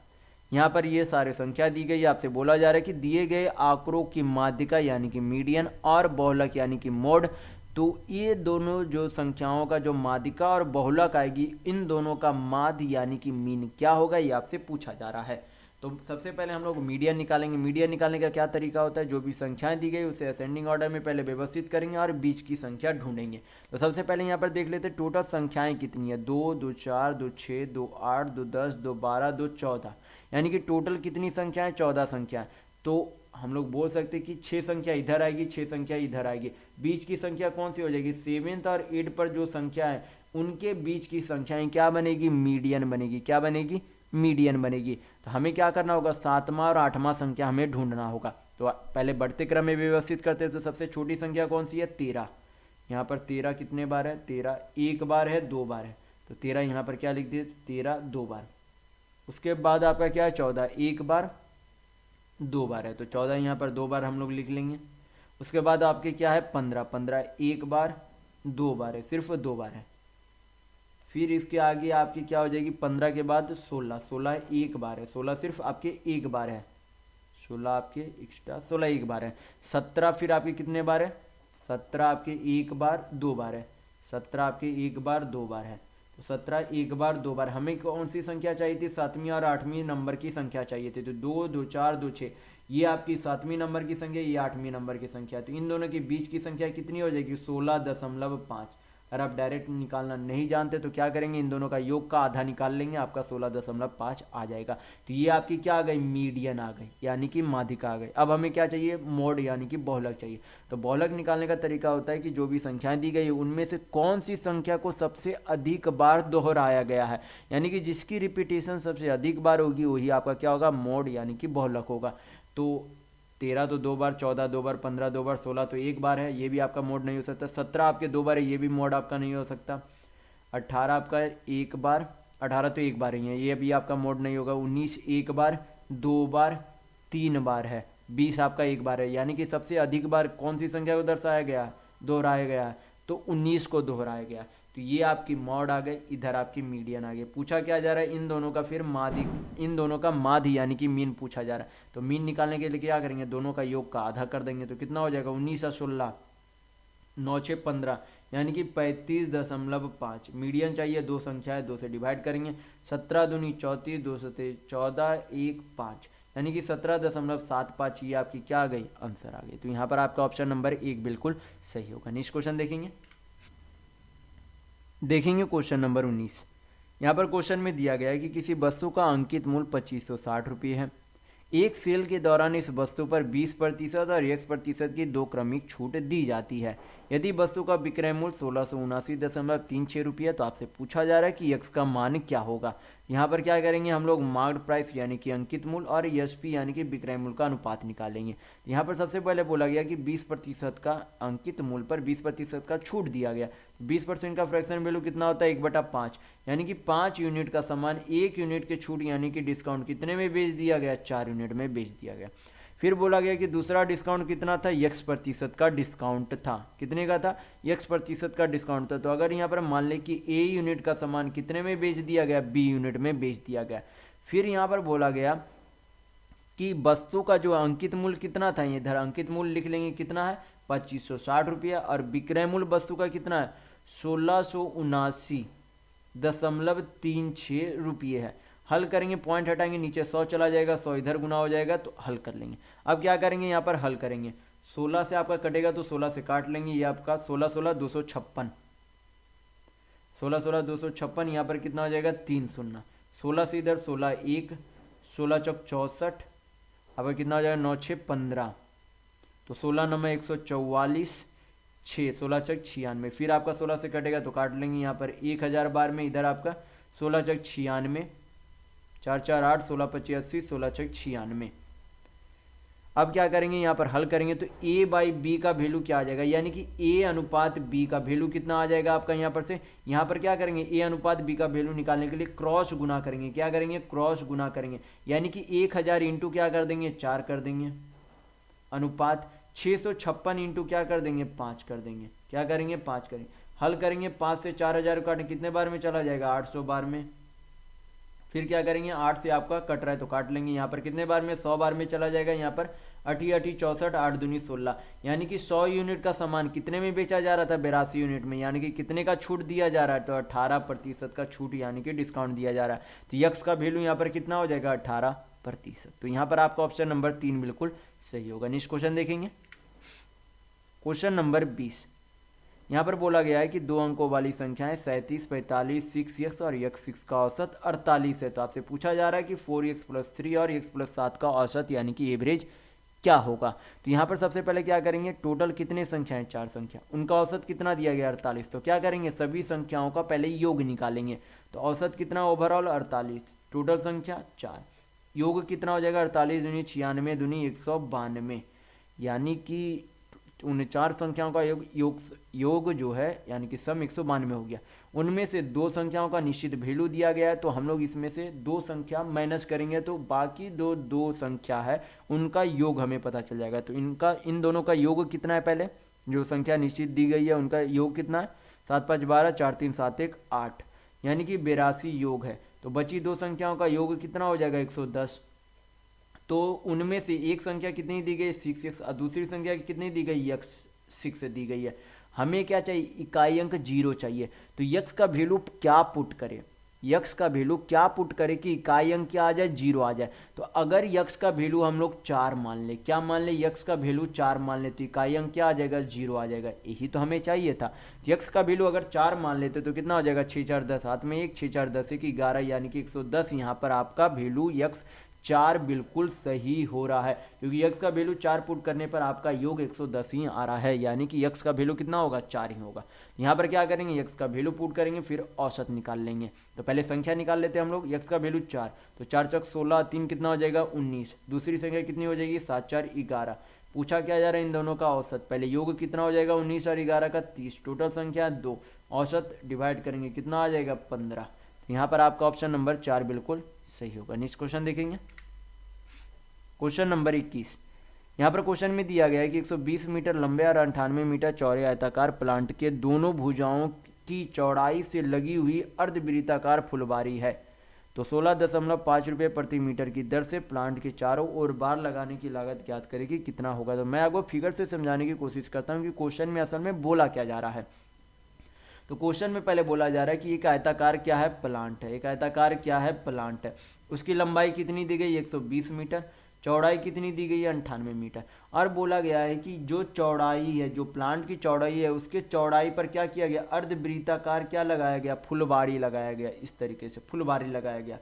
यहाँ पर ये सारे संख्या दी गई है, आपसे बोला जा रहा है कि दिए गए आंकड़ों की माध्यिका यानी कि मीडियन और बहुलक यानी कि मोड, तो ये दोनों जो संख्याओं का जो माध्यिका और बहुलक आएगी, इन दोनों का माध्य यानी कि मीन क्या होगा, ये आपसे पूछा जा रहा है। तो सबसे पहले हम लोग मीडियन निकालेंगे। मीडियन निकालने का क्या तरीका होता है, जो भी संख्याएं दी गई उसे असेंडिंग ऑर्डर में पहले व्यवस्थित करेंगे और बीच की संख्या ढूंढेंगे। तो सबसे पहले यहाँ पर देख लेते हैं टोटल संख्याएं कितनी है, 2 2 4 2 6 2 8 2 10 2 12 2 14, यानी कि टोटल कितनी संख्याएं, 14 संख्याएं। तो हम लोग बोल सकते हैं कि 6 संख्या इधर आएगी, 6 संख्या इधर आएगी। बीच की संख्या कौन सी हो जाएगी, 7th और 8 पर जो संख्या है उनके बीच की संख्याएं क्या बनेगी, मीडियन बनेगी। क्या बनेगी, मीडियन बनेगी। तो हमें क्या करना होगा, 7वां और 8वां संख्या हमें ढूंढना होगा। तो पहले बढ़ते क्रम में व्यवस्थित करते हैं। तो सबसे छोटी संख्या कौन सी है, 13। यहाँ पर 13 कितने बार है, 13 1 बार है, 2 बार है। तो 13 यहाँ पर क्या लिख दिए, 13 2 बार। उसके बाद आपका क्या है, 14 1 बार 2 बार है, तो 14 यहाँ पर 2 बार हम लोग लिख लेंगे। उसके बाद आपके क्या है, 15 15 1 बार 2 बार है, सिर्फ 2 बार है। फिर इसके आगे आपकी क्या हो जाएगी, 15 के बाद 16 16 1 बार है, 16 सिर्फ आपके 1 बार है, 16 आपके एक्स्ट्रा 16 1 बार है। 17 फिर आपके कितने बार है, 17 आपके 1 बार 2 बार है, 17 आपके 1 बार 2 बार है। तो 17 1 बार 2 बार। हमें कौन सी संख्या चाहिए थी, 7वीं और 8वीं नंबर की संख्या चाहिए थी। तो 2 2 4 2 6 ये आपकी 7वीं नंबर की संख्या, ये 8वीं नंबर की संख्या। तो इन दोनों के बीच की संख्या कितनी हो जाएगी, 16.5। अगर आप डायरेक्ट निकालना नहीं जानते तो क्या करेंगे, इन दोनों का योग का आधा निकाल लेंगे, आपका 16.5 आ जाएगा। तो ये आपकी क्या आ गई, मीडियन आ गई, यानी कि माध्यिका आ गई। अब हमें क्या चाहिए, मोड यानी कि बहुलक चाहिए। तो बहुलक निकालने का तरीका होता है कि जो भी संख्याएं दी गई है उनमें से कौन सी संख्या को सबसे अधिक बार दोहराया गया है, यानी कि जिसकी रिपीटेशन सबसे अधिक बार होगी वही आपका क्या होगा, मोड यानी कि बहुलक होगा। तो 13 तो 2 बार, 14 2 बार, 15 2 बार, 16 तो 1 बार है, ये भी आपका मोड नहीं हो सकता। 17 आपके 2 बार है, ये भी मोड आपका नहीं हो सकता। 18 आपका 1 बार, 18 तो 1 बार ही है, ये भी आपका मोड नहीं होगा। 19 1 बार 2 बार 3 बार है। 20 आपका 1 बार है, यानी कि सबसे अधिक बार कौन सी संख्या को दर्शाया गया, दोहराया गया, तो 19 को दोहराया गया। तो ये आपकी मॉड आ गई, इधर आपकी मीडियन आ गई। पूछा क्या जा रहा है, इन दोनों का फिर माध्य, इन दोनों का माध्य यानी कि मीन पूछा जा रहा है। तो मीन निकालने के लिए क्या करेंगे, दोनों का योग का आधा कर देंगे। तो कितना हो जाएगा, 19 और 16 9 6 15, यानी कि 35.5। मीडियन चाहिए, दो संख्या है, 2 से डिवाइड करेंगे। 17 दूनी 34, 2 से 14 1 5, यानी कि 17.75 ये आपकी क्या आ गई, आंसर आ गई। तो यहाँ पर आपका ऑप्शन नंबर 1 बिल्कुल सही होगा। नेक्स्ट क्वेश्चन देखेंगे क्वेश्चन नंबर 19। यहाँ पर क्वेश्चन में दिया गया है कि किसी वस्तु का अंकित मूल्य 2560 रुपये है। एक सेल के दौरान इस वस्तु पर 20% और x% की 2 क्रमिक छूट दी जाती है। यदि वस्तु का विक्रय मूल्य 1679.36 रुपये है तो आपसे पूछा जा रहा है कि x का मान क्या होगा। यहाँ पर क्या करेंगे हम लोग, मार्क्ड प्राइस यानी कि अंकित मूल्य और एसपी यानी कि विक्रय मूल्य का अनुपात निकालेंगे। तो यहाँ पर सबसे पहले बोला गया कि 20% का अंकित मूल्य पर 20% का छूट दिया गया। 20% का फ्रैक्शन वैल्यू कितना होता है, 1/5, यानी कि 5 यूनिट का सामान 1 यूनिट के छूट यानी कि डिस्काउंट कितने में बेच दिया गया, 4 यूनिट में बेच दिया गया। फिर बोला गया कि दूसरा डिस्काउंट कितना था, x% का डिस्काउंट था। कितने का था, x% का डिस्काउंट था। तो अगर यहाँ पर मान लें कि a यूनिट का सामान कितने में बेच दिया गया, b यूनिट में बेच दिया गया। फिर यहाँ पर बोला गया कि वस्तु का जो अंकित मूल्य कितना था, इधर अंकित मूल्य लिख लेंगे, कितना है 2560 रुपया, और विक्रय मूल्य वस्तु का कितना है 1679.36 रुपये है। हल करेंगे, पॉइंट हटाएंगे, नीचे 100 चला जाएगा, 100 इधर गुना हो जाएगा, तो हल कर लेंगे। अब क्या करेंगे, यहाँ पर हल करेंगे, 16 से आपका कटेगा तो 16 से काट लेंगे, ये आपका 16 16 256, यहाँ पर कितना हो जाएगा 3 शून्य, 16 से इधर 16 1, 16 चौक 64, अब कितना हो जाएगा 9 6 15, तो 16 9 144, 6 16 चक 96, फिर आपका 16 से कटेगा तो काट लेंगे, यहाँ पर 1000 बार में, इधर आपका 16 चक 96, 4 4 8, 16 25 80, 16 चक 96। अब क्या करेंगे, यहाँ पर हल करेंगे तो a बाई बी का वैल्यू क्या आ जाएगा, यानी कि a अनुपात b का वैल्यू कितना आ जाएगा आपका। यहाँ पर से यहाँ पर क्या करेंगे, a अनुपात b का वैल्यू निकालने के लिए क्रॉस गुना करेंगे। क्या करेंगे, क्रॉस गुना करेंगे, यानी कि 1000 इंटू क्या कर देंगे, 4 कर देंगे, अनुपात 656 इंटू क्या कर देंगे, 5 कर देंगे। क्या करेंगे, 5 करेंगे। हल करेंगे, 5 से 4000 काटें, कितने बार में चला जाएगा, 800 बार में। फिर क्या करेंगे, 8 से आपका कट रहा है तो काट लेंगे, यहाँ पर कितने बार में, 100 बार में चला जाएगा। यहाँ पर 8 8 64, 8 दूनी 16, यानी कि 100 यूनिट का सामान कितने में बेचा जा रहा था, 82 यूनिट में, यानी कि कितने का छूट दिया जा रहा है, तो 18% का छूट यानी कि डिस्काउंट दिया जा रहा है। तो यक्स का वैल्यू यहाँ पर कितना हो जाएगा, 18%। तो यहाँ पर आपका ऑप्शन नंबर 3 बिल्कुल सही होगा। नेक्स्ट क्वेश्चन देखेंगे, क्वेश्चन नंबर 20। यहाँ पर बोला गया है कि 2 अंकों वाली संख्याएं 37, 45, 6x और x6 का औसत 48 है। तो आपसे पूछा जा रहा है कि 4x + 3 और x + 7 का औसत यानी कि एवरेज क्या होगा। तो यहाँ पर सबसे पहले क्या करेंगे, टोटल कितने संख्याएं, 4 संख्या, उनका औसत कितना दिया गया 48। तो क्या करेंगे, सभी संख्याओं का पहले योग निकालेंगे। तो औसत कितना ओवरऑल 48, टोटल संख्या 4, योग कितना हो जाएगा 48 दूनी 96 दूनी 192, यानी कि उन 4 संख्याओं का योग जो है यानी कि सम 192 हो गया। उनमें से 2 संख्याओं का निश्चित वैल्यू दिया गया है, तो हम लोग इसमें से 2 संख्या माइनस करेंगे तो बाकी 2 संख्या है उनका योग हमें पता चल जाएगा। तो इन दोनों का योग कितना है, पहले जो संख्या निश्चित दी गई है उनका योग कितना है, 7 5 12, 4 3 7 1 8, यानी कि 82 योग है। तो बची 2 संख्याओं का योग कितना हो जाएगा 110। तो उनमें से एक संख्या कितनी दी गई 6x और दूसरी संख्या कितनी दी गई x6 दी गई है। हमें क्या चाहिए, इकाई अंक 0 चाहिए। तो x का वैल्यू क्या पुट करें, x का वैल्यू क्या पुट करें कि इकाई अंक क्या आ जाए, 0 आ जाए। तो अगर x का वैल्यू हम लोग 4 मान ले, क्या मान ले, x का वैल्यू 4 मान ले, तो इकाई अंक क्या आ जाएगा 0 आ जाएगा। यही तो हमें चाहिए था। तो x का वैल्यू अगर 4 मान लेते तो कितना हो जाएगा 6 4 10, हाथ में 1, 6 4 10 1 11, यानी कि 110। यहाँ पर आपका वैल्यू x 4 बिल्कुल सही हो रहा है, क्योंकि x का वैल्यू 4 पुट करने पर आपका योग 110 ही आ रहा है, यानी कि x का वैल्यू कितना होगा 4 ही होगा। यहाँ पर क्या करेंगे, x का वैल्यू पुट करेंगे, फिर औसत निकाल लेंगे। तो पहले संख्या निकाल लेते हैं हम लोग, x का वैल्यू 4, तो 4 चक 16, 3 कितना हो जाएगा 19, दूसरी संख्या कितनी हो जाएगी 7 4 11। पूछा क्या जा रहा है इन दोनों का औसत, पहले योग कितना हो जाएगा 19 और 11 का 30, टोटल संख्या 2, औसत डिवाइड करेंगे कितना आ जाएगा 15। यहाँ पर आपका ऑप्शन नंबर 4 बिल्कुल सही होगा। नेक्स्ट क्वेश्चन देखेंगे, क्वेश्चन नंबर 21। यहाँ पर क्वेश्चन में दिया गया है कि 120 मीटर लंबे और 98 मीटर चौड़े आयताकार प्लांट के दोनों भुजाओं की चौड़ाई से लगी हुई अर्धवृत्ताकार फुलवारी है। तो 16.5 रुपये प्रति मीटर की दर से प्लांट के चारों ओर बार लगाने की लागत ज्ञात करेगी, कितना होगा। तो मैं आपको फिगर से समझाने की कोशिश करता हूँ कि क्वेश्चन में असल में बोला क्या जा रहा है। तो क्वेश्चन में पहले बोला जा रहा है कि एक आयताकार क्या है, प्लांट है। एक आयताकार क्या है, प्लांट है। उसकी लंबाई कितनी दी गई 120 मीटर, चौड़ाई कितनी दी गई है 98 मीटर। और बोला गया है कि जो चौड़ाई है, जो प्लांट की चौड़ाई है, उसके चौड़ाई पर क्या किया गया, अर्धवृत्ताकार क्या लगाया गया, फुलवारी लगाया गया। इस तरीके से फुलवारी लगाया गया।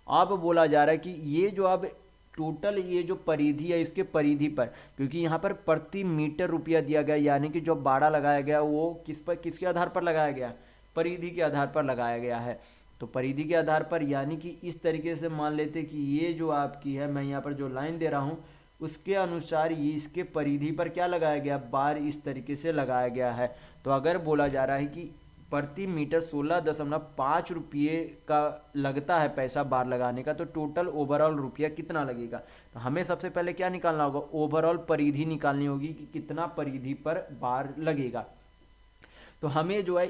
अब बोला जा रहा है कि ये जो अब टोटल ये जो परिधि है, इसके परिधि पर, क्योंकि यहाँ पर प्रति मीटर रुपया दिया गया, यानी कि जो बाड़ा लगाया गया वो किसके आधार पर लगाया गया, परिधि के आधार पर लगाया गया है। तो परिधि के आधार पर, यानी कि इस तरीके से मान लेते कि ये जो आपकी है, मैं यहाँ पर जो लाइन दे रहा हूँ उसके अनुसार ये इसके परिधि पर क्या लगाया गया, बार इस तरीके से लगाया गया है। तो अगर बोला जा रहा है कि प्रति मीटर 16.5 रुपये का लगता है पैसा बार लगाने का, तो टोटल ओवरऑल रुपया कितना लगेगा। तो हमें सबसे पहले क्या निकालना होगा, ओवरऑल परिधि निकालनी होगी कि कितना परिधि पर बार लगेगा। तो हमें जो है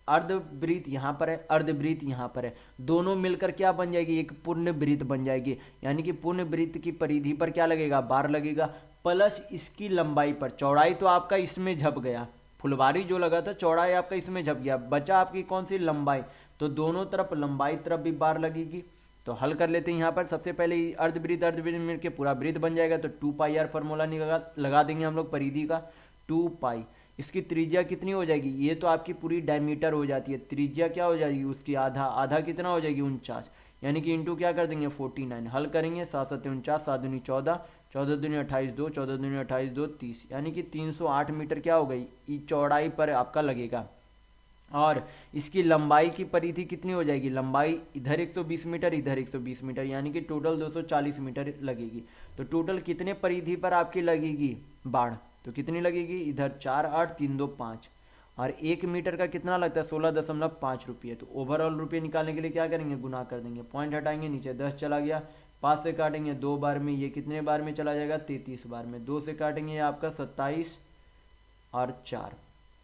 अर्धवृत्त यहाँ पर है, अर्धवृत्त यहाँ पर है, दोनों मिलकर क्या बन जाएगी, एक पूर्ण वृत्त बन जाएगी। यानी कि पूर्ण वृत्त की परिधि पर क्या लगेगा, बार लगेगा, प्लस इसकी लंबाई पर। चौड़ाई तो आपका इसमें झप गया, फुलवारी जो लगा था चौड़ाई आपका इसमें झप गया, बचा आपकी कौन सी, लंबाई। तो दोनों तरफ लंबाई तरफ भी बार लगेगी। तो हल कर लेते हैं यहाँ पर। सबसे पहले अर्धवृत्त अर्धवृत्त मिलकर पूरा वृत्त बन जाएगा, तो 2πr फॉर्मूला लगा देंगे हम लोग परिधि का, 2π। इसकी त्रिज्या कितनी हो जाएगी, ये तो आपकी पूरी डायमीटर हो जाती है, त्रिज्या क्या हो जाएगी उसकी, आधा, आधा कितना हो जाएगी, 49, यानी कि इंटू क्या कर देंगे 49। हल करेंगे, 7 7 49, 7 दूनी 14, 14 दूनी 28 2, 14 दूनी 28 2 30, यानी कि 308 मीटर क्या हो गई, ये चौड़ाई पर आपका लगेगा। और इसकी लंबाई की परिधि कितनी हो जाएगी, लंबाई इधर 120 मीटर, इधर 120 मीटर, यानी कि टोटल 240 मीटर लगेगी। तो टोटल कितने परिधि पर आपकी लगेगी बाढ़, तो कितनी लगेगी, इधर 4 8 3 2 5, और 1 मीटर का कितना लगता है, 16.5 रुपये। तो ओवरऑल रुपये निकालने के लिए क्या करेंगे, गुना कर देंगे, पॉइंट हटाएंगे, नीचे 10 चला गया, 5 से काटेंगे 2 बार में, ये कितने बार में चला जाएगा, 33 बार में, 2 से काटेंगे आपका 27 और 4,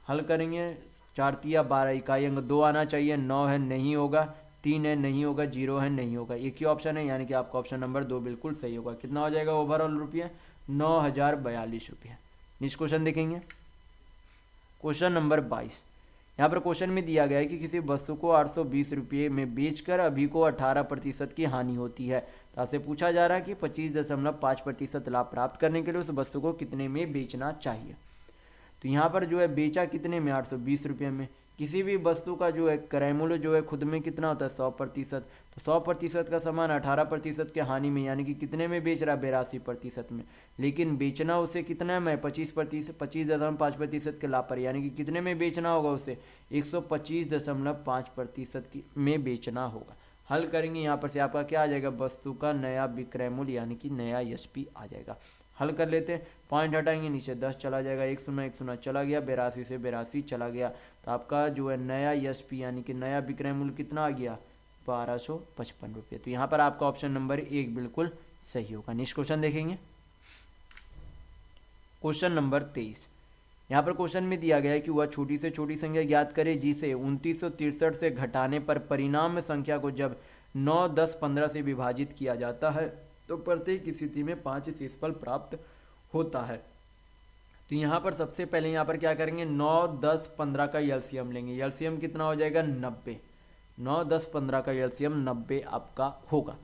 हल करेंगे, 4 तिया 12, इकाई अंक 2 आना चाहिए, 9 है नहीं होगा, 3 है नहीं होगा, 0 है नहीं होगा, एक ही ऑप्शन है, यानी कि आपका ऑप्शन नंबर 2 बिल्कुल सही होगा। कितना हो जाएगा ओवरऑल रुपये, 9042 रुपये। नेक्स्ट क्वेश्चन देखेंगे, क्वेश्चन नंबर 22। यहाँ पर क्वेश्चन में दिया गया है कि किसी वस्तु को 820 रुपये में बेचकर अभी को 18% की हानि होती है। तो आपसे पूछा जा रहा है कि 25.5% लाभ प्राप्त करने के लिए उस वस्तु को कितने में बेचना चाहिए। तो यहाँ पर जो है बेचा कितने में, 820 रुपये में। किसी भी वस्तु का जो है क्रय मूल्य जो है खुद में कितना होता है, 100%। तो 100% का सामान 18% के हानि में, यानी कि कितने में बेच रहा है, 82% में। लेकिन बेचना उसे कितना में, 25.5% के लाभ पर, यानी कि कितने में बेचना होगा उसे, 125.5% में बेचना होगा। हल करेंगे, यहाँ पर से आपका क्या आ जाएगा, वस्तु का नया विक्रय मूल्य यानी कि नया एसपी आ जाएगा। हल कर लेते हैं, पॉइंट हटाएंगे, नीचे 10 चला जाएगा, 1 0 चला गया, 82 से 82 चला गया। तो आपका जो है नया एसपी यानी कि नया विक्रय मूल्य कितना आ गया, 1255 रुपये। तो यहाँ पर आपका ऑप्शन नंबर 1 बिल्कुल सही होगा। नेक्स्ट क्वेश्चन देखेंगे, क्वेश्चन नंबर 23। यहाँ पर क्वेश्चन में दिया गया है कि वह छोटी से छोटी संख्या ज्ञात करे जिसे 2963 से घटाने पर परिणाम संख्या को जब 9 10 15 से विभाजित किया जाता है तो प्रत्येक स्थिति में 5 शेषफल प्राप्त होता है। तो यहाँ पर सबसे पहले यहाँ पर क्या करेंगे, 9 10 15 का एलसीएम लेंगे। एलसीएम कितना हो जाएगा, 90। 9 10 15 का एलसीएम 90 आपका होगा।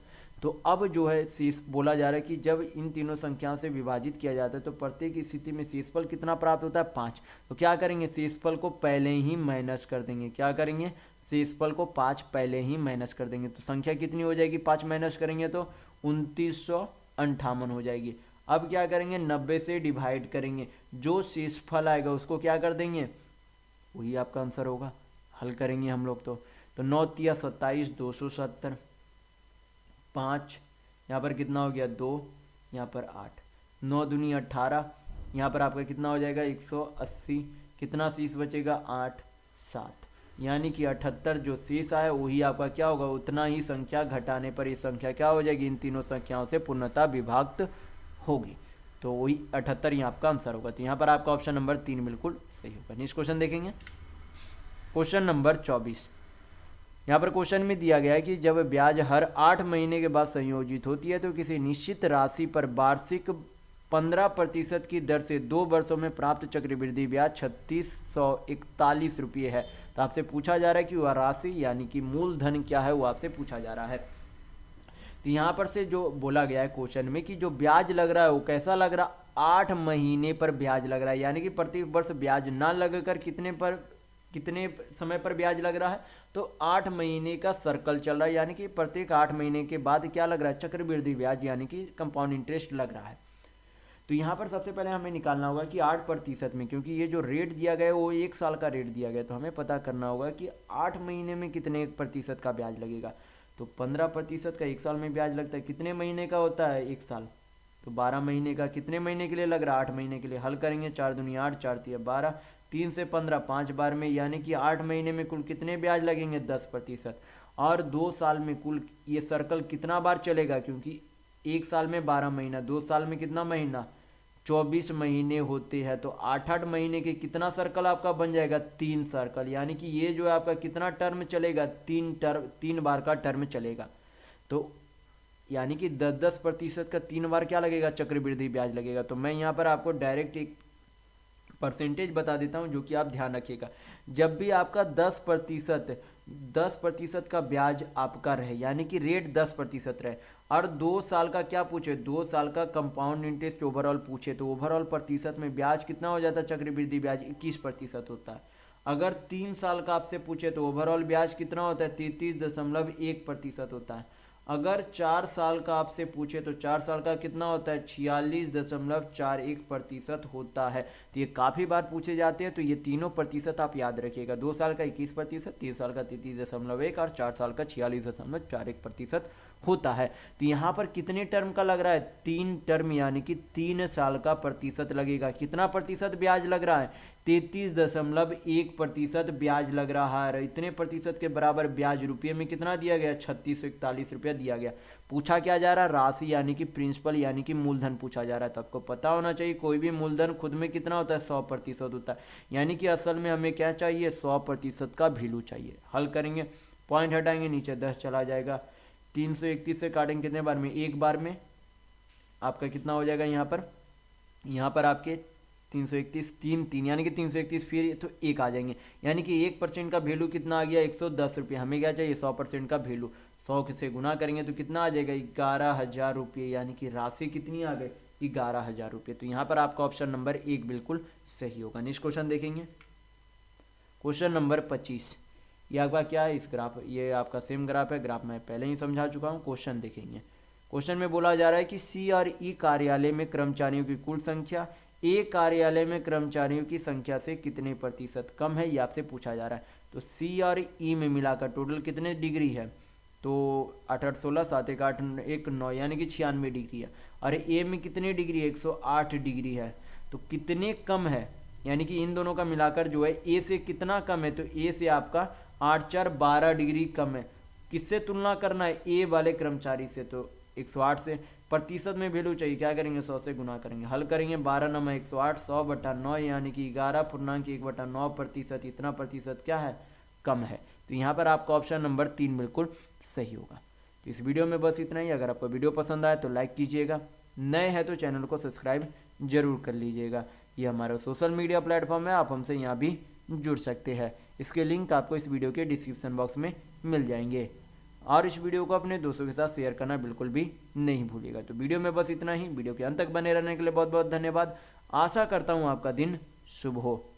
तो अब जो है शेष बोला जा रहा है कि जब इन तीनों संख्याओं से विभाजित किया जाता है तो प्रत्येक स्थिति में शेषफल कितना प्राप्त होता है, 5। तो क्या करेंगे, शेषफल को पहले ही माइनस कर देंगे। क्या करेंगे, शेषफल को 5 पहले ही माइनस कर देंगे। तो संख्या कितनी हो जाएगी, 5 माइनस करेंगे तो 2958 हो जाएगी। अब क्या करेंगे, 90 से डिवाइड करेंगे, जो शेषफल आएगा उसको क्या कर देंगे, वही आपका आंसर होगा। हल करेंगे हम लोग तो 9 तिया 27, 270, 5 यहाँ पर कितना हो गया, 2 यहाँ पर 8, 9 दूनी 18, यहाँ पर आपका कितना हो जाएगा 180, कितना शेष बचेगा 8 7, यानी कि 78 जो शेष आया वही आपका क्या होगा, उतना ही संख्या घटाने पर ये संख्या क्या हो जाएगी, इन तीनों संख्याओं से पूर्णतः विभक्त होगी। तो वही 78 ही आपका आंसर होगा। तो यहाँ पर आपका ऑप्शन नंबर 3 बिल्कुल सही होगा। नेक्स्ट क्वेश्चन देखेंगे, क्वेश्चन नंबर 24। यहाँ पर क्वेश्चन में दिया गया है कि जब ब्याज हर 8 महीने के बाद संयोजित होती है तो किसी निश्चित राशि पर वार्षिक 15% की दर से 2 वर्षों में प्राप्त चक्रवृद्धि ब्याज 3641 रुपये है। तो आपसे पूछा जा रहा है कि वह राशि यानी कि मूलधन क्या है, वो आपसे पूछा जा रहा है। तो यहाँ पर से जो बोला गया है क्वेश्चन में कि जो ब्याज लग रहा है वो कैसा लग रहा है, 8 महीने पर ब्याज लग रहा है, यानी कि प्रति वर्ष ब्याज ना लगकर कितने समय पर ब्याज लग रहा है, तो 8 महीने का सर्कल चल रहा है, यानी कि प्रत्येक 8 महीने के बाद क्या लग रहा है, चक्रवृद्धि ब्याज यानी कि कंपाउंड इंटरेस्ट लग रहा है। तो यहाँ पर सबसे पहले हमें निकालना होगा कि 8% में, क्योंकि ये जो रेट दिया गया है वो 1 साल का रेट दिया गया है, तो हमें पता करना होगा कि 8 महीने में कितने प्रतिशत का ब्याज लगेगा। तो 15% का 1 साल में ब्याज लगता है, कितने महीने का होता है 1 साल, तो 12 महीने का, कितने महीने के लिए लग रहा है 8 महीने के लिए। हल करेंगे 4 दूनी 8, 4 तिया 12, 3 से 15, 5 बार में, यानी कि 8 महीने में कुल कितने ब्याज लगेंगे 10%। और 2 साल में कुल ये सर्कल कितना बार चलेगा, क्योंकि 1 साल में 12 महीना, 2 साल में कितना महीना 24 महीने होते हैं, तो 8-8 महीने के कितना सर्कल आपका बन जाएगा 3 सर्कल, यानी कि ये जो है आपका कितना टर्म चलेगा 3 बार का टर्म चलेगा। तो यानी कि 10-10% का 3 बार क्या लगेगा चक्रवृद्धि ब्याज लगेगा। तो मैं यहाँ पर आपको डायरेक्ट एक परसेंटेज बता देता हूँ जो कि आप ध्यान रखिएगा। जब भी आपका 10% का ब्याज आपका रहे, यानी कि रेट 10% रहे, और 2 साल का क्या पूछे, 2 साल का कंपाउंड इंटरेस्ट ओवरऑल पूछे, तो ओवरऑल प्रतिशत में ब्याज कितना हो जाता है चक्रवृद्धि ब्याज 21% होता है। अगर 3 साल का आपसे पूछे तो ओवरऑल ब्याज कितना होता है 33.1% होता है। अगर 4 साल का आपसे पूछे तो 4 साल का कितना होता है 46.41% होता है। तो ये काफ़ी बार पूछे जाते हैं, तो ये तीनों प्रतिशत आप याद रखिएगा, 2 साल का 21%, 3 साल का 33.1 और 4 साल का 46.41% होता है। तो यहाँ पर कितने टर्म का लग रहा है 3 टर्म, यानी कि 3 साल का प्रतिशत लगेगा। कितना प्रतिशत ब्याज लग रहा है 33.1% ब्याज लग रहा है। इतने प्रतिशत के बराबर ब्याज रुपये में कितना दिया गया 3641 रुपया दिया गया। पूछा क्या जा रहा है राशि, यानी कि प्रिंसिपल, यानी कि मूलधन पूछा जा रहा है। तो आपको पता होना चाहिए कोई भी मूलधन खुद में कितना होता है 100% होता है, यानी कि असल में हमें क्या चाहिए 100% का वैल्यू चाहिए। हल करेंगे, पॉइंट हटाएंगे, नीचे 10 चला जाएगा, 331 से काटेंगे कितने बार में, एक बार में। आपका कितना हो जाएगा यहाँ पर आपके 331 3 यानी कि 331 फिर तो 1 आ जाएंगे, यानी कि 1% का वैल्यू कितना आ गया 110 रुपये। हमें क्या चाहिए 100% का वैल्यू, 100 से गुना करेंगे तो कितना आ जाएगा 11,000 रुपये, यानी कि राशि कितनी आ गई 11,000 रुपये। तो यहाँ पर आपका ऑप्शन नंबर 1 बिल्कुल सही होगा। नेक्स्ट क्वेश्चन देखेंगे, क्वेश्चन नंबर 25। ये आपका क्या है इस ग्राफ, ये आपका सेम ग्राफ है, ग्राफ मैं पहले ही समझा चुका हूँ। क्वेश्चन देखेंगे, क्वेश्चन में बोला जा रहा है कि सी और ई कार्यालय में कर्मचारियों की कुल संख्या ए कार्यालय में कर्मचारियों की संख्या से कितने प्रतिशत कम है, ये आपसे पूछा जा रहा है। तो सी और ई में मिलाकर टोटल कितने डिग्री है, तो 8 8 16 7 1 8 1 9 यानी कि 96 डिग्री है। और ए में कितनी डिग्री है 108 डिग्री है। तो कितने कम है, यानी कि इन दोनों का मिलाकर जो है ए से कितना कम है, तो ए से आपका 8 4 12 डिग्री कम है। किससे तुलना करना है ए वाले कर्मचारी से, तो 108 से। प्रतिशत में वैल्यू चाहिए, क्या करेंगे 100 से गुना करेंगे। हल करेंगे 12 9 108, 100/9 यानी कि 11.1/9%। इतना प्रतिशत क्या है कम है। तो यहाँ पर आपका ऑप्शन नंबर 3 बिल्कुल सही होगा। तो इस वीडियो में बस इतना ही। अगर आपको वीडियो पसंद आए तो लाइक कीजिएगा, नए हैं तो चैनल को सब्सक्राइब जरूर कर लीजिएगा। ये हमारा सोशल मीडिया प्लेटफॉर्म है, आप हमसे यहाँ भी जुड़ सकते हैं। इसके लिंक आपको इस वीडियो के डिस्क्रिप्शन बॉक्स में मिल जाएंगे। और इस वीडियो को अपने दोस्तों के साथ शेयर करना बिल्कुल भी नहीं भूलिएगा। तो वीडियो में बस इतना ही। वीडियो के अंत तक बने रहने के लिए बहुत बहुत धन्यवाद। आशा करता हूँ आपका दिन शुभ हो।